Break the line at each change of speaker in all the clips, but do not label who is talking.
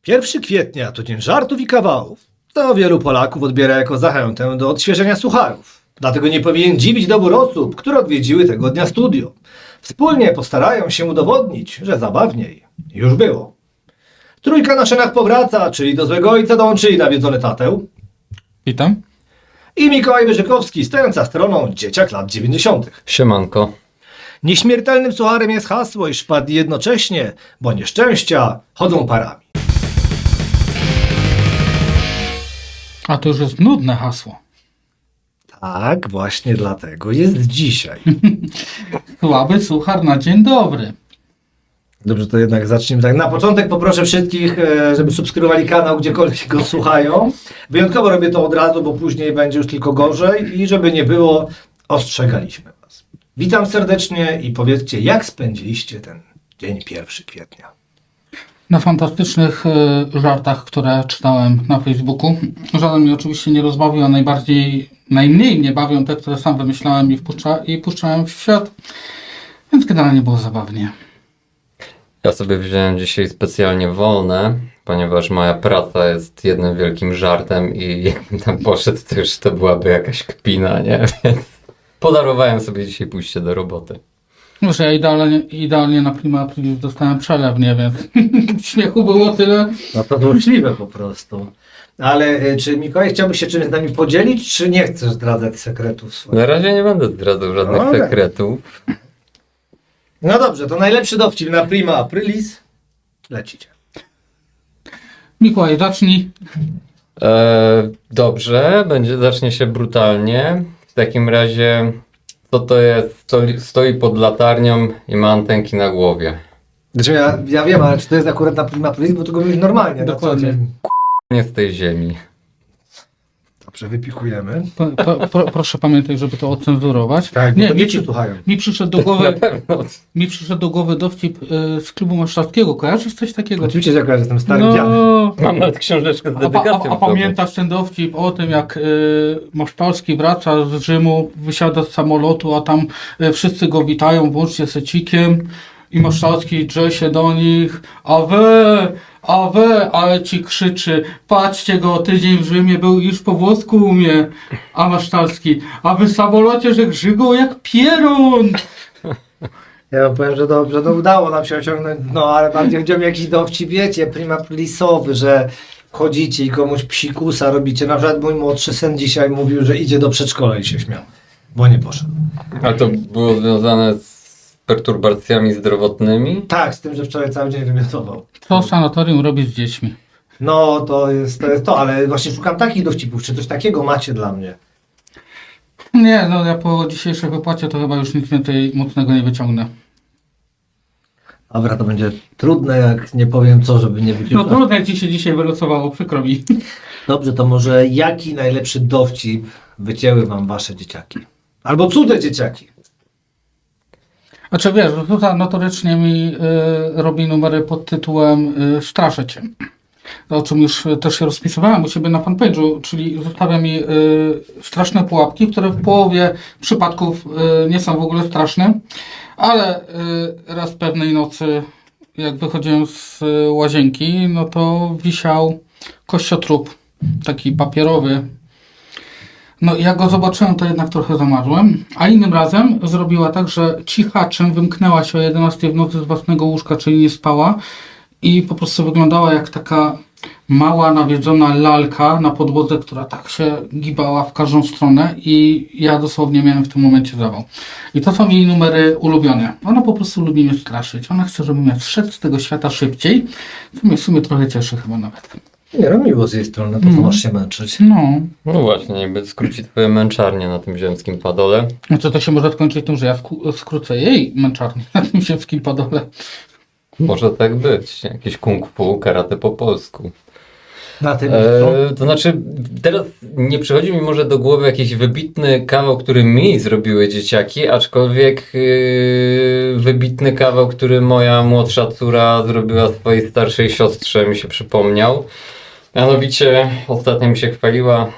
1 kwietnia to dzień żartów i kawałów. To wielu Polaków odbiera jako zachętę do odświeżenia sucharów. Dlatego nie powinien dziwić dobór osób, które odwiedziły tego dnia studio. Wspólnie postarają się udowodnić, że zabawniej już było. Trójka na szynach powraca, czyli do złego ojca dołączyli nawiedzony tatę
Witam.
i Mikołaj Wyżykowski, stojąca stroną dzieciak lat 90.
Siemanko.
Nieśmiertelnym sucharem jest hasło, iż wpadli jednocześnie, bo nieszczęścia chodzą parami.
A to już jest nudne hasło.
Tak, właśnie dlatego jest dzisiaj.
Słaby suchar na dzień dobry.
Dobrze, to jednak zacznijmy tak. Na początek poproszę wszystkich, żeby subskrybowali kanał, gdziekolwiek go słuchają. Wyjątkowo robię to od razu, bo później będzie już tylko gorzej i żeby nie było, ostrzegaliśmy was. Witam serdecznie i powiedzcie, jak spędziliście ten dzień 1 kwietnia.
Na fantastycznych żartach, które czytałem na Facebooku. Żaden mnie oczywiście nie rozbawił, a najmniej mnie bawią te, które sam wymyślałem i puszczałem w świat. Więc generalnie było zabawnie.
Ja sobie wziąłem dzisiaj specjalnie wolne, ponieważ moja praca jest jednym wielkim żartem i jakbym tam poszedł, to już to byłaby jakaś kpina, nie? Więc podarowałem sobie dzisiaj pójście do roboty.
Może ja idealnie na Prima Aprilis dostałem przelew, nie wiem. Śmiechu było tyle.
No to złośliwe po prostu. Ale czy Mikołaj chciałbyś się czymś z nami podzielić, czy nie chcesz zdradzać sekretów swoich?
Na razie nie będę zdradzał żadnych
Dobra.
sekretów.
No dobrze, to najlepszy dowcip na Prima Aprilis. Lecicie.
Mikołaj, zacznij.
Dobrze, zacznie się brutalnie. W takim razie, co to jest? Stoi pod latarnią i ma antenki na głowie.
Znaczy ja wiem, ale czy to jest akurat na Prima Aprilis, bo to go mówisz normalnie.
Dokładnie.
Na co dzień.
Nie z tej ziemi.
Dobrze, wypikujemy.
Proszę pamiętaj, żeby to ocenzurować.
Tak,
nie,
bo dzieci słuchają.
mi przyszedł do głowy dowcip z klubu warszawskiego. Kojarzysz coś takiego?
Oczywiście, że ja jestem starym dziadem.
Mam nawet książeczkę z dedykacją.
A
w domu.
pamiętasz ten dowcip o tym, jak Mosztalski wraca z Rzymu, wysiada z samolotu, a tam wszyscy go witają, włącznie z Ecikiem, i Mosztalski drze się do nich, a ci krzyczy, patrzcie go, tydzień w Rzymie był, już po włosku umie, a Mosztalski, a wy w samolocie, że grzygą jak pierun.
Ja wam powiem, że dobrze, no udało nam się osiągnąć, no ale bardziej chodziło mi jakiś dowcip, wiecie, Prima Aprilisowy, że chodzicie i komuś psikusa robicie. Na przykład mój młodszy syn dzisiaj mówił, że idzie do przedszkola i się śmiał, bo nie poszedł.
A to było związane z perturbacjami zdrowotnymi?
Tak, z tym, że wczoraj cały dzień wymiotował.
Co sanatorium robi z dziećmi?
No, to jest to, ale właśnie szukam takich dowcipów, czy coś takiego macie dla mnie?
Nie, no ja po dzisiejszej wypłacie to chyba już nic więcej mocnego nie wyciągnę.
Dobra, to będzie trudne, jak nie powiem co, żeby nie być...
No trudno, jak ci się dzisiaj wylosowało, przykro mi.
Dobrze, to może jaki najlepszy dowcip wycięły wam wasze dzieciaki? Albo cudze dzieciaki.
A czy wiesz, że tutaj notorycznie mi robi numery pod tytułem Straszę cię. O czym już też się rozpisywałem u siebie na fanpage'u, czyli zostawia mi straszne pułapki, które w połowie przypadków nie są w ogóle straszne, ale raz pewnej nocy, jak wychodziłem z łazienki, no to wisiał kościotrup, taki papierowy. No i jak go zobaczyłem, to jednak trochę zamarłem. A innym razem zrobiła tak, że cichaczem wymknęła się o 11 w nocy z własnego łóżka, czyli nie spała i po prostu wyglądała jak taka mała, nawiedzona lalka na podłodze, która tak się gibała w każdą stronę i ja dosłownie miałem w tym momencie zawał. I to są jej numery ulubione. Ona po prostu lubi mnie straszyć. Ona chce, żebym ja zszedł z tego świata szybciej, co mnie w sumie trochę cieszy chyba nawet.
Nie, no miło z jej strony, po co masz się męczyć?
No właśnie, jakby skróci twoje męczarnie na tym ziemskim padole.
Znaczy to się może skończyć tym, że ja skrócę jej męczarnię na tym ziemskim padole.
Może tak być. Jakieś kung fu, karate po polsku.
Na tym
To znaczy, teraz nie przychodzi mi może do głowy jakiś wybitny kawał, który mi zrobiły dzieciaki, aczkolwiek wybitny kawał, który moja młodsza córa zrobiła swojej starszej siostrze, mi się przypomniał. Mianowicie ostatnio mi się chwaliła,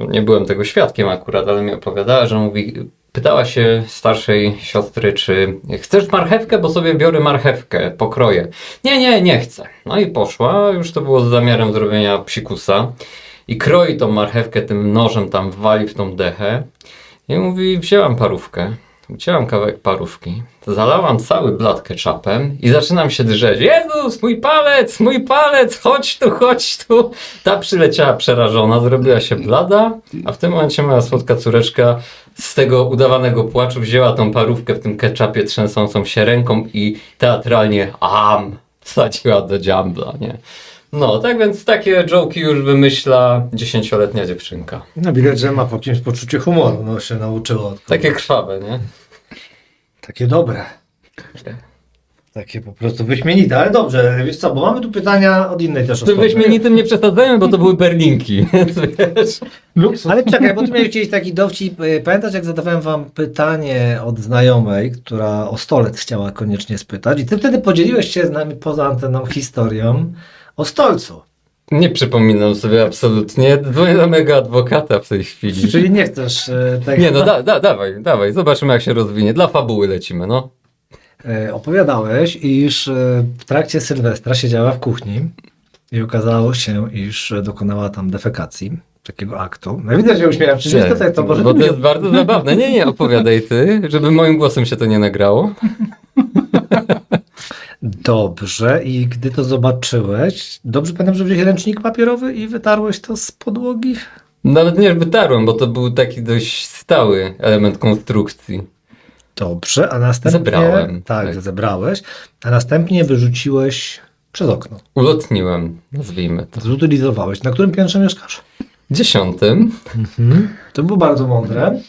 nie byłem tego świadkiem akurat, ale mi opowiadała, że mówi: pytała się starszej siostry, czy chcesz marchewkę, bo sobie biorę marchewkę, pokroję. Nie chcę. No i poszła, już to było z zamiarem zrobienia psikusa. I kroi tą marchewkę tym nożem, tam wali w tą dechę. I mówi, wzięłam parówkę, ucięłam kawałek parówki, zalałam cały blat ketchupem i zaczynam się drzeć. Jezus, mój palec, chodź tu. Ta przyleciała przerażona, zrobiła się blada, a w tym momencie moja słodka córeczka z tego udawanego płaczu wzięła tą parówkę w tym ketchupie trzęsącą się ręką i teatralnie wsadziła do dziambla, nie? No, tak więc takie joke'i już wymyśla 10-letnia dziewczynka.
No widać, że ma po kimś poczucie humoru, no się nauczyło.
Takie krwawe, nie?
Takie dobre. Takie po prostu wyśmienite, ale dobrze, wiesz co, bo mamy tu pytania od innej też
Z
osoby.
tym wyśmienitym nie przesadzajmy, bo to były berlinki, więc wiesz.
Ale czekaj, bo tu miałeś gdzieś taki dowcip. Pamiętasz, jak zadawałem wam pytanie od znajomej, która o stolec chciała koniecznie spytać i ty wtedy podzieliłeś się z nami poza anteną historią o stolcu.
Nie przypominam sobie absolutnie. Dzwonię do mojego adwokata w tej chwili.
Czyli nie chcesz tego...
Nie no, dawaj, zobaczymy jak się rozwinie. Dla fabuły lecimy, no.
Opowiadałeś, iż w trakcie Sylwestra siedziała w kuchni i okazało się, iż dokonała tam defekacji, takiego aktu. No widzę, że uśmiecham. Czy to może
Bo to jest bardzo zabawne. Nie, opowiadaj ty, żeby moim głosem się to nie nagrało.
Dobrze, i gdy to zobaczyłeś, dobrze pamiętam, że wziąłeś ręcznik papierowy i wytarłeś to z podłogi?
Nawet nie wytarłem, bo to był taki dość stały element konstrukcji.
Dobrze, a następnie...
Zebrałem.
Tak, zebrałeś, a następnie wyrzuciłeś przez okno.
Ulotniłem, nazwijmy to.
Zutylizowałeś. Na którym piętrze mieszkasz?
10.
To było bardzo mądre.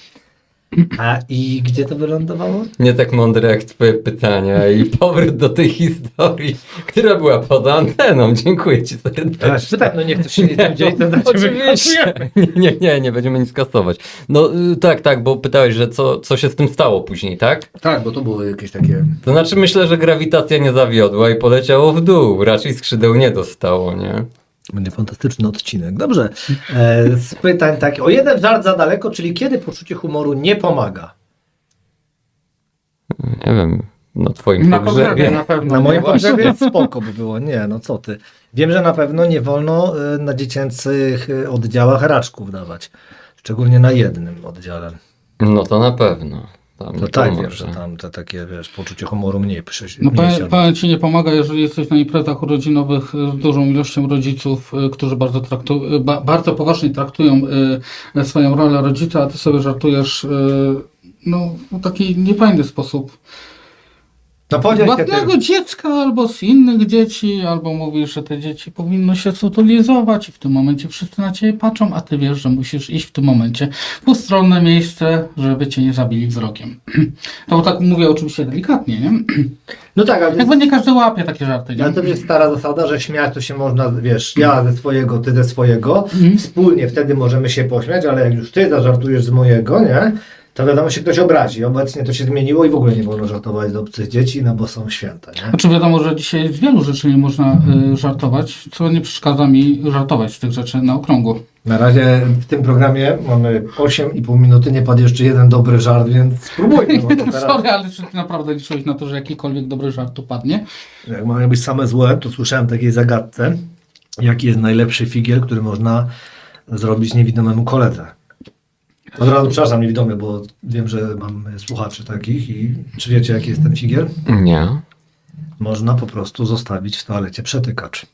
A i gdzie to wylądowało?
Nie tak mądre jak twoje pytania i powrót do tej historii, która była poza anteną. Dziękuję ci serdecznie.
Tak, no nie chcesz się nie tym dzielić, to znaczy
Oczywiście. Nie będziemy nic kasować. No tak, bo pytałeś, że co się z tym stało później, tak?
Tak, bo to były jakieś takie...
To znaczy myślę, że grawitacja nie zawiodła i poleciało w dół. Raczej skrzydeł nie dostało, nie?
Będzie fantastyczny odcinek. Dobrze. Z pytań takie. O jeden żart za daleko, czyli kiedy poczucie humoru nie pomaga?
Nie wiem, na twoim
Na pogrzebie
pogrzebie.
na pewno.
Na moim
nie?
pogrzebie spoko by było. Nie, no co ty. Wiem, że na pewno nie wolno na dziecięcych oddziałach raczków dawać. Szczególnie na jednym oddziale.
No to na pewno. Tam
To
nie
tak,
pomoże.
wiem, że tam te takie, wiesz, poczucie humoru mniej
No
mniej siada.
powiem ci, nie pomaga, jeżeli jesteś na imprezach urodzinowych z dużą ilością rodziców, którzy bardzo poważnie traktują swoją rolę rodzica, a ty sobie żartujesz w taki niefajny sposób.
No
Z
podziel się
własnego
tym.
dziecka albo z innych dzieci, albo mówisz, że te dzieci powinno się zutylizować i w tym momencie wszyscy na ciebie patrzą, a ty wiesz, że musisz iść w tym momencie w postronne miejsce, żeby cię nie zabili wzrokiem. To tak mówię oczywiście delikatnie, nie?
No tak, ale
Jakby nie każdy łapie takie żarty, nie?
ale to jest stara zasada, że śmiać to się można, wiesz, ja ze swojego, ty ze swojego. Wspólnie wtedy możemy się pośmiać, ale jak już ty zażartujesz z mojego, nie? To wiadomo, się ktoś obrazi. Obecnie to się zmieniło i w ogóle nie wolno żartować z obcych dzieci, no bo są święta, nie?
Znaczy wiadomo, że dzisiaj z wielu rzeczy nie można żartować, co nie przeszkadza mi żartować z tych rzeczy na okrągło.
Na razie w tym programie mamy 8,5 minuty, nie padł jeszcze jeden dobry żart, więc spróbujmy. Bo to teraz,
Sorry, ale czy ty naprawdę liczyłeś na to, że jakikolwiek dobry żart tu padnie?
jak mają być same złe, to słyszałem takiej zagadce, jaki jest najlepszy figiel, który można zrobić niewidomemu koledze. Od razu przepraszam, niewidomy, bo wiem, że mam słuchaczy takich i czy wiecie, jaki jest ten figiel?
Nie.
Można po prostu zostawić w toalecie przetykacz.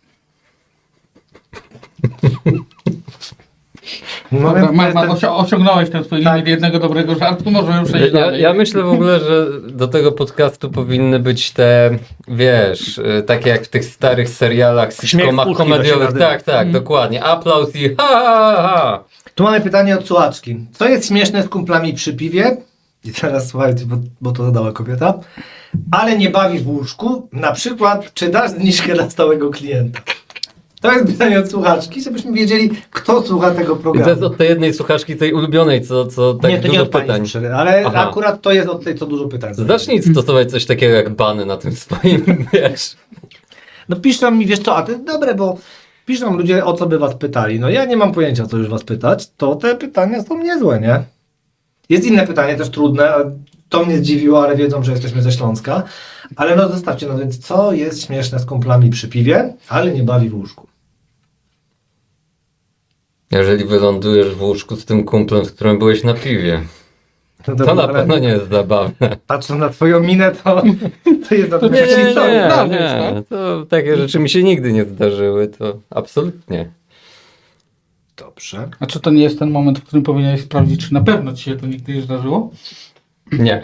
No, więc
Osiągnąłeś ten swój limit jednego dobrego żartu, może już przejść dalej.
Ja myślę w ogóle, że do tego podcastu powinny być te, wiesz, takie jak w tych starych serialach,
Śmiech
sitcomach
w pustki to się
komediowych.
nazywa.
Tak, dokładnie. Aplauz i ha.
Tu mamy pytanie od słuchaczki. Co jest śmieszne z kumplami przy piwie? I teraz słuchajcie, bo to zadała kobieta. Ale nie bawi w łóżku. Na przykład, czy dasz zniżkę dla stałego klienta? To jest pytanie od słuchaczki, żebyśmy wiedzieli, kto słucha tego
I to
programu.
jest od tej jednej słuchaczki, tej ulubionej, co tak
nie, to nie
dużo
od pani
pytań.
sprzedaje, ale
Aha.
akurat to jest od tej, co dużo pytań.
Zacznij stosować coś takiego jak bany na tym swoim, wiesz.
No piszą mi, wiesz co, a to jest dobre, bo piszą ludzie, o co by was pytali. No ja nie mam pojęcia, co już was pytać, to te pytania są niezłe, nie? Jest inne pytanie, też trudne, a to mnie zdziwiło, ale wiedzą, że jesteśmy ze Śląska. Ale no zostawcie, no więc co jest śmieszne z kumplami przy piwie, ale nie bawi w łóżku?
Jeżeli wylądujesz w łóżku z tym kumplem, z którym byłeś na piwie,
No
to na pewno nie jest zabawne.
Patrząc na twoją minę, to jest
Nie, nie,
historia.
nie. To takie rzeczy mi się nigdy nie zdarzyły, to absolutnie.
Dobrze.
A czy to nie jest ten moment, w którym powinieneś sprawdzić, czy na pewno ci się to nigdy nie zdarzyło?
Nie,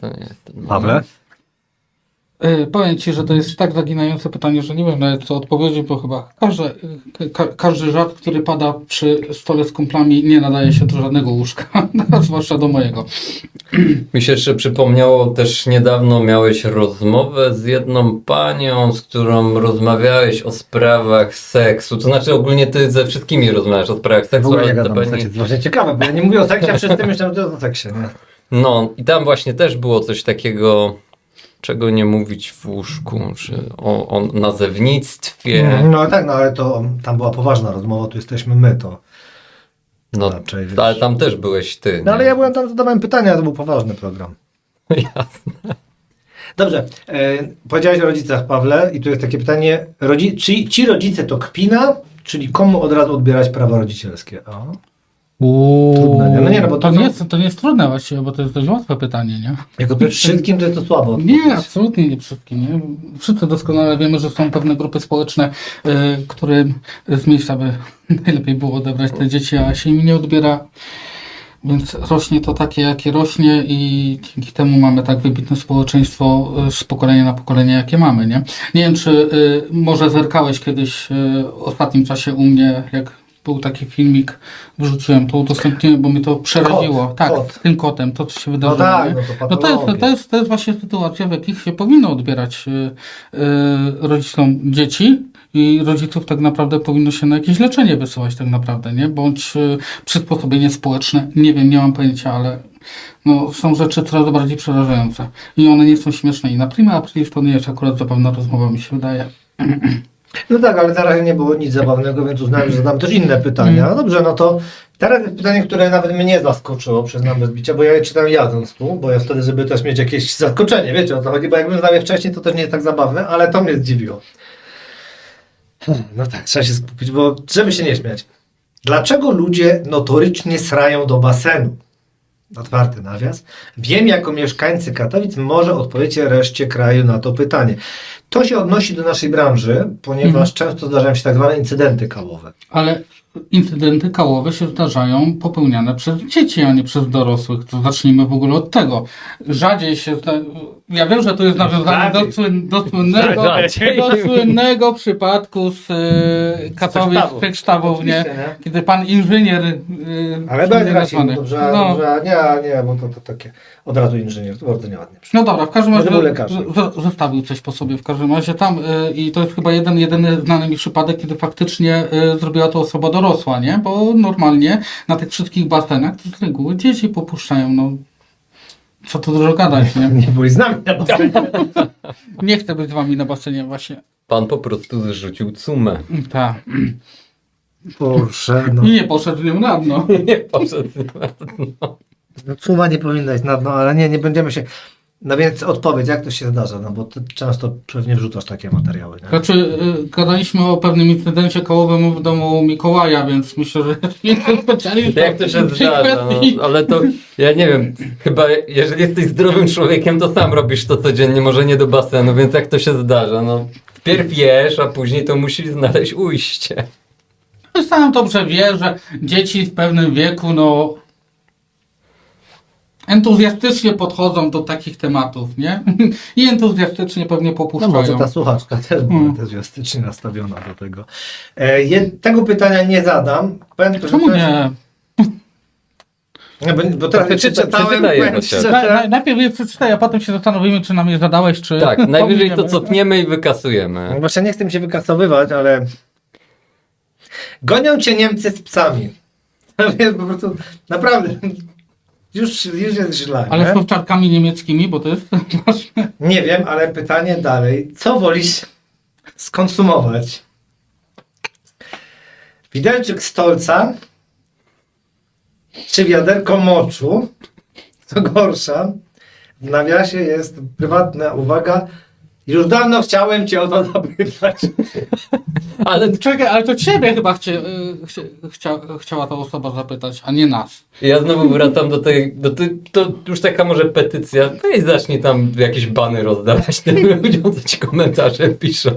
to nie jest ten moment.
Pawle?
Powiem ci, że to jest tak zaginające pytanie, że nie wiem nawet co odpowiedzieć, bo chyba każdy żart, który pada przy stole z kumplami, nie nadaje się do żadnego łóżka, zwłaszcza do mojego.
Mi się jeszcze przypomniało, też niedawno miałeś rozmowę z jedną panią, z którą rozmawiałeś o sprawach seksu. To znaczy ogólnie ty ze wszystkimi rozmawiasz o sprawach
W
seksu,
ogóle nie
ale ta
gadam,
pani...
to jest właśnie ciekawe, bo ja nie mówię o seksie, a wszyscy myślą, że to jest o seksie, nie?
No i tam właśnie też było coś takiego, czego nie mówić w łóżku, że o nazewnictwie.
No tak, no ale to tam była poważna rozmowa, tu jesteśmy my, to
No,
raczej, wiesz.
ale tam też byłeś ty.
No ale
nie?
ja byłem tam, zadawałem pytania, to był poważny program.
Jasne.
Dobrze, powiedziałeś o rodzicach, Pawle, i tu jest takie pytanie, czy ci rodzice to kpina, czyli komu od razu odbierać prawa rodzicielskie? O. Trudne, nie? No nie, no bo to są-
to nie jest trudne właściwie, bo to jest dość łatwe pytanie, nie?
Jako wszystkim to jest to słabo.
Nie, absolutnie nie wszystkim. Nie? Wszyscy doskonale wiemy, że są pewne grupy społeczne, którym z miejsca by najlepiej było odebrać te dzieci, a się im nie odbiera. Więc rośnie to takie, jakie rośnie i dzięki temu mamy tak wybitne społeczeństwo z pokolenia na pokolenie, jakie mamy. Nie wiem, czy może zerkałeś kiedyś w ostatnim czasie u mnie, jak był taki filmik, wrzuciłem, to udostępniłem, bo mnie to przeraziło.
Kot,
tak,
kot.
z tym kotem, to co się
No
wydarzyło.
tak,
nie?
no to
No
patologia.
to jest właśnie sytuacja, w jakich się powinno odbierać rodzicom dzieci i rodziców tak naprawdę powinno się na jakieś leczenie wysyłać tak naprawdę, nie? Bądź przysposobienie społeczne, nie wiem, nie mam pojęcia, ale no, są rzeczy coraz bardziej przerażające i one nie są śmieszne i na prima aprilis to nie jest akurat zabawna rozmowa, mi się wydaje.
No tak, ale na razie nie było nic zabawnego, więc uznałem, że zadam też inne pytania. No dobrze, no to teraz jest pytanie, które nawet mnie zaskoczyło, przyznam bez bicia, bo ja je czytam jadąc tu, bo ja wtedy, żeby też mieć jakieś zaskoczenie, wiecie o co chodzi, bo jakbym znał je wcześniej, to też nie jest tak zabawne, ale to mnie zdziwiło. No tak, trzeba się skupić, bo żeby się nie śmiać. Dlaczego ludzie notorycznie srają do basenu? Otwarty nawias. Wiem, jako mieszkańcy Katowic może odpowiecie reszcie kraju na to pytanie. To się odnosi do naszej branży, ponieważ często zdarzają się tak zwane incydenty kałowe.
Ale incydenty kałowe się zdarzają popełniane przez dzieci, a nie przez dorosłych. To zacznijmy w ogóle od tego. Rzadziej się... Ja wiem, że to jest nawiązane do słynnego przypadku z Katowic,
Tekstawów.
z Tekstawów, nie?
Oczywiście, nie?
Kiedy pan inżynier...
Ale bez
słynnie
rasizmu,
nazwany.
dobrze,
No.
dobrze, nie, bo to takie od razu inżynier, to bardzo nieładnie.
No dobra, w każdym razie
Był lekarz.
zostawił coś po sobie w każdym razie tam i to jest chyba jedyny znany mi przypadek, kiedy faktycznie zrobiła to osoba dorosła, nie? Bo normalnie na tych wszystkich basenach to z reguły dzieci popuszczają, no co tu dużo gadać, nie?
Nie byli z nami na basenie.
Nie chcę być z wami na basenie właśnie.
Pan po prostu zrzucił cumę.
Tak.
Boże, no.
I nie poszedł nią na dno.
Nie poszedł.
No cuma nie powinna iść na dno, ale nie będziemy się... No więc odpowiedź, jak to się zdarza? No bo ty często pewnie wrzucasz takie materiały, nie?
Znaczy, gadaliśmy o pewnym incydencie kołowym w domu Mikołaja, więc myślę, że nie jestem specjalistą.
Jak to się
w tej
zdarza?
kwestii.
No, ale to, ja nie wiem, chyba jeżeli jesteś zdrowym człowiekiem, to sam robisz to codziennie, może nie do basenu, więc jak to się zdarza? No, wpierw jesz, a później to musisz znaleźć ujście.
Sam dobrze wie, że dzieci w pewnym wieku, no entuzjastycznie podchodzą do takich tematów, nie? I entuzjastycznie pewnie
No
popuszczają.
może ta słuchaczka też była entuzjastycznie nastawiona do tego. Tego pytania nie zadam. Powiem tylko, że
Czemu
to jest-
nie?
Bo teraz je przeczytałem,
Przeczytaj je
powiem
chociaż.
szczerze,
Najpierw je przeczytaj, a potem się zastanowimy, czy nam je zadałeś, czy...
Tak, najwyżej to
pominiemy.
cofniemy i wykasujemy.
Właśnie nie chcę mi się wykasowywać, ale gonią cię Niemcy z psami. Wiesz, po prostu naprawdę już jest źle.
Ale
nie?
z owczarkami niemieckimi, bo to jest ważne.
Nie wiem, ale pytanie dalej. Co wolisz skonsumować? Widelczyk Stolca czy wiaderko moczu, co gorsza, w nawiasie jest prywatna uwaga. Już dawno chciałem cię o to zapytać.
Ale
Czekaj, ale to ciebie chyba chciała ta osoba zapytać, a nie nas.
ja znowu wracam to już taka może petycja. Weź zacznij tam jakieś bany rozdawać tym ludziom, co ci komentarze piszą.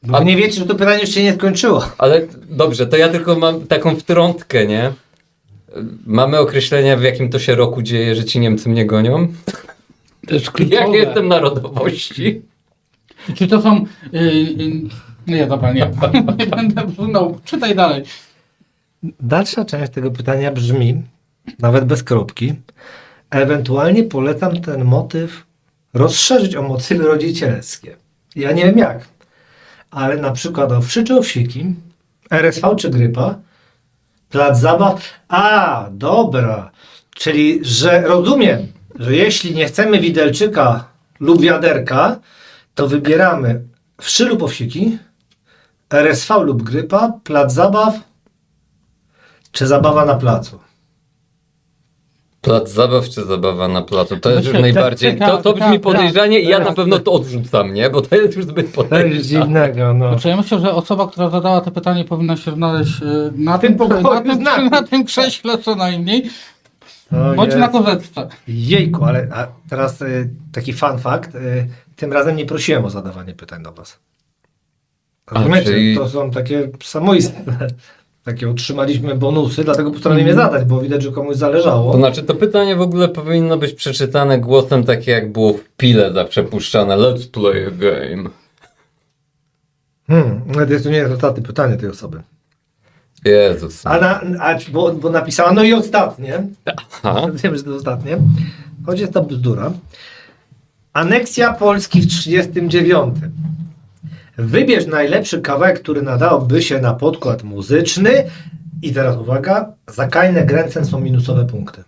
Bo nie wiecie, że to pytanie już się nie skończyło.
Ale dobrze, to ja tylko mam taką wtrątkę, nie? Mamy określenia, w jakim to się roku dzieje, że ci Niemcy mnie gonią?
To jest
Jak jestem narodowości?
Czy to są... nie, dobra, nie. Nie będę brnął. Czytaj dalej.
Dalsza część tego pytania brzmi, nawet bez kropki, ewentualnie polecam ten motyw rozszerzyć o motywy rodzicielskie. Ja nie wiem jak, ale na przykład o wszy czy owsiki, RSV czy grypa, plac zabaw. A, dobra, czyli że rozumiem, że jeśli nie chcemy widelczyka lub wiaderka, to wybieramy wszy lub owsiki, RSV lub grypa, plac zabaw, czy zabawa na placu?
Plac zabaw czy zabawa na placu? To jest już
Myślę,
najbardziej... To brzmi podejrzanie i ja na pewno to odrzucam, nie? Bo to jest już zbyt podejrzane.
innego, no.
Znaczy, ja myślę, że osoba, która zadała to pytanie, powinna się znaleźć na
tym pokoju
na tym krześle co najmniej,
To
bądź
jest-
na kozetce.
Jejku, ale a teraz taki fun fact. Tym razem nie prosiłem o zadawanie pytań do was. Rozumiecie?
czyli-
To są takie samoistne. Takie otrzymaliśmy bonusy, dlatego postanowiłem je zadać, bo widać, że komuś zależało.
To znaczy, to pytanie w ogóle powinno być przeczytane głosem takie, jak było w Pile zawsze puszczane. Let's play a game.
Ale to nie jest ostatnie pytanie tej osoby.
Jezus.
Bo napisała, no i ostatnie.
Aha.
Wiem, że to ostatnie. Choć jest to bzdura. Aneksja Polski w 1939. Wybierz najlepszy kawałek, który nadałby się na podkład muzyczny. I teraz uwaga, za Kajne Gręcen są minusowe punkty.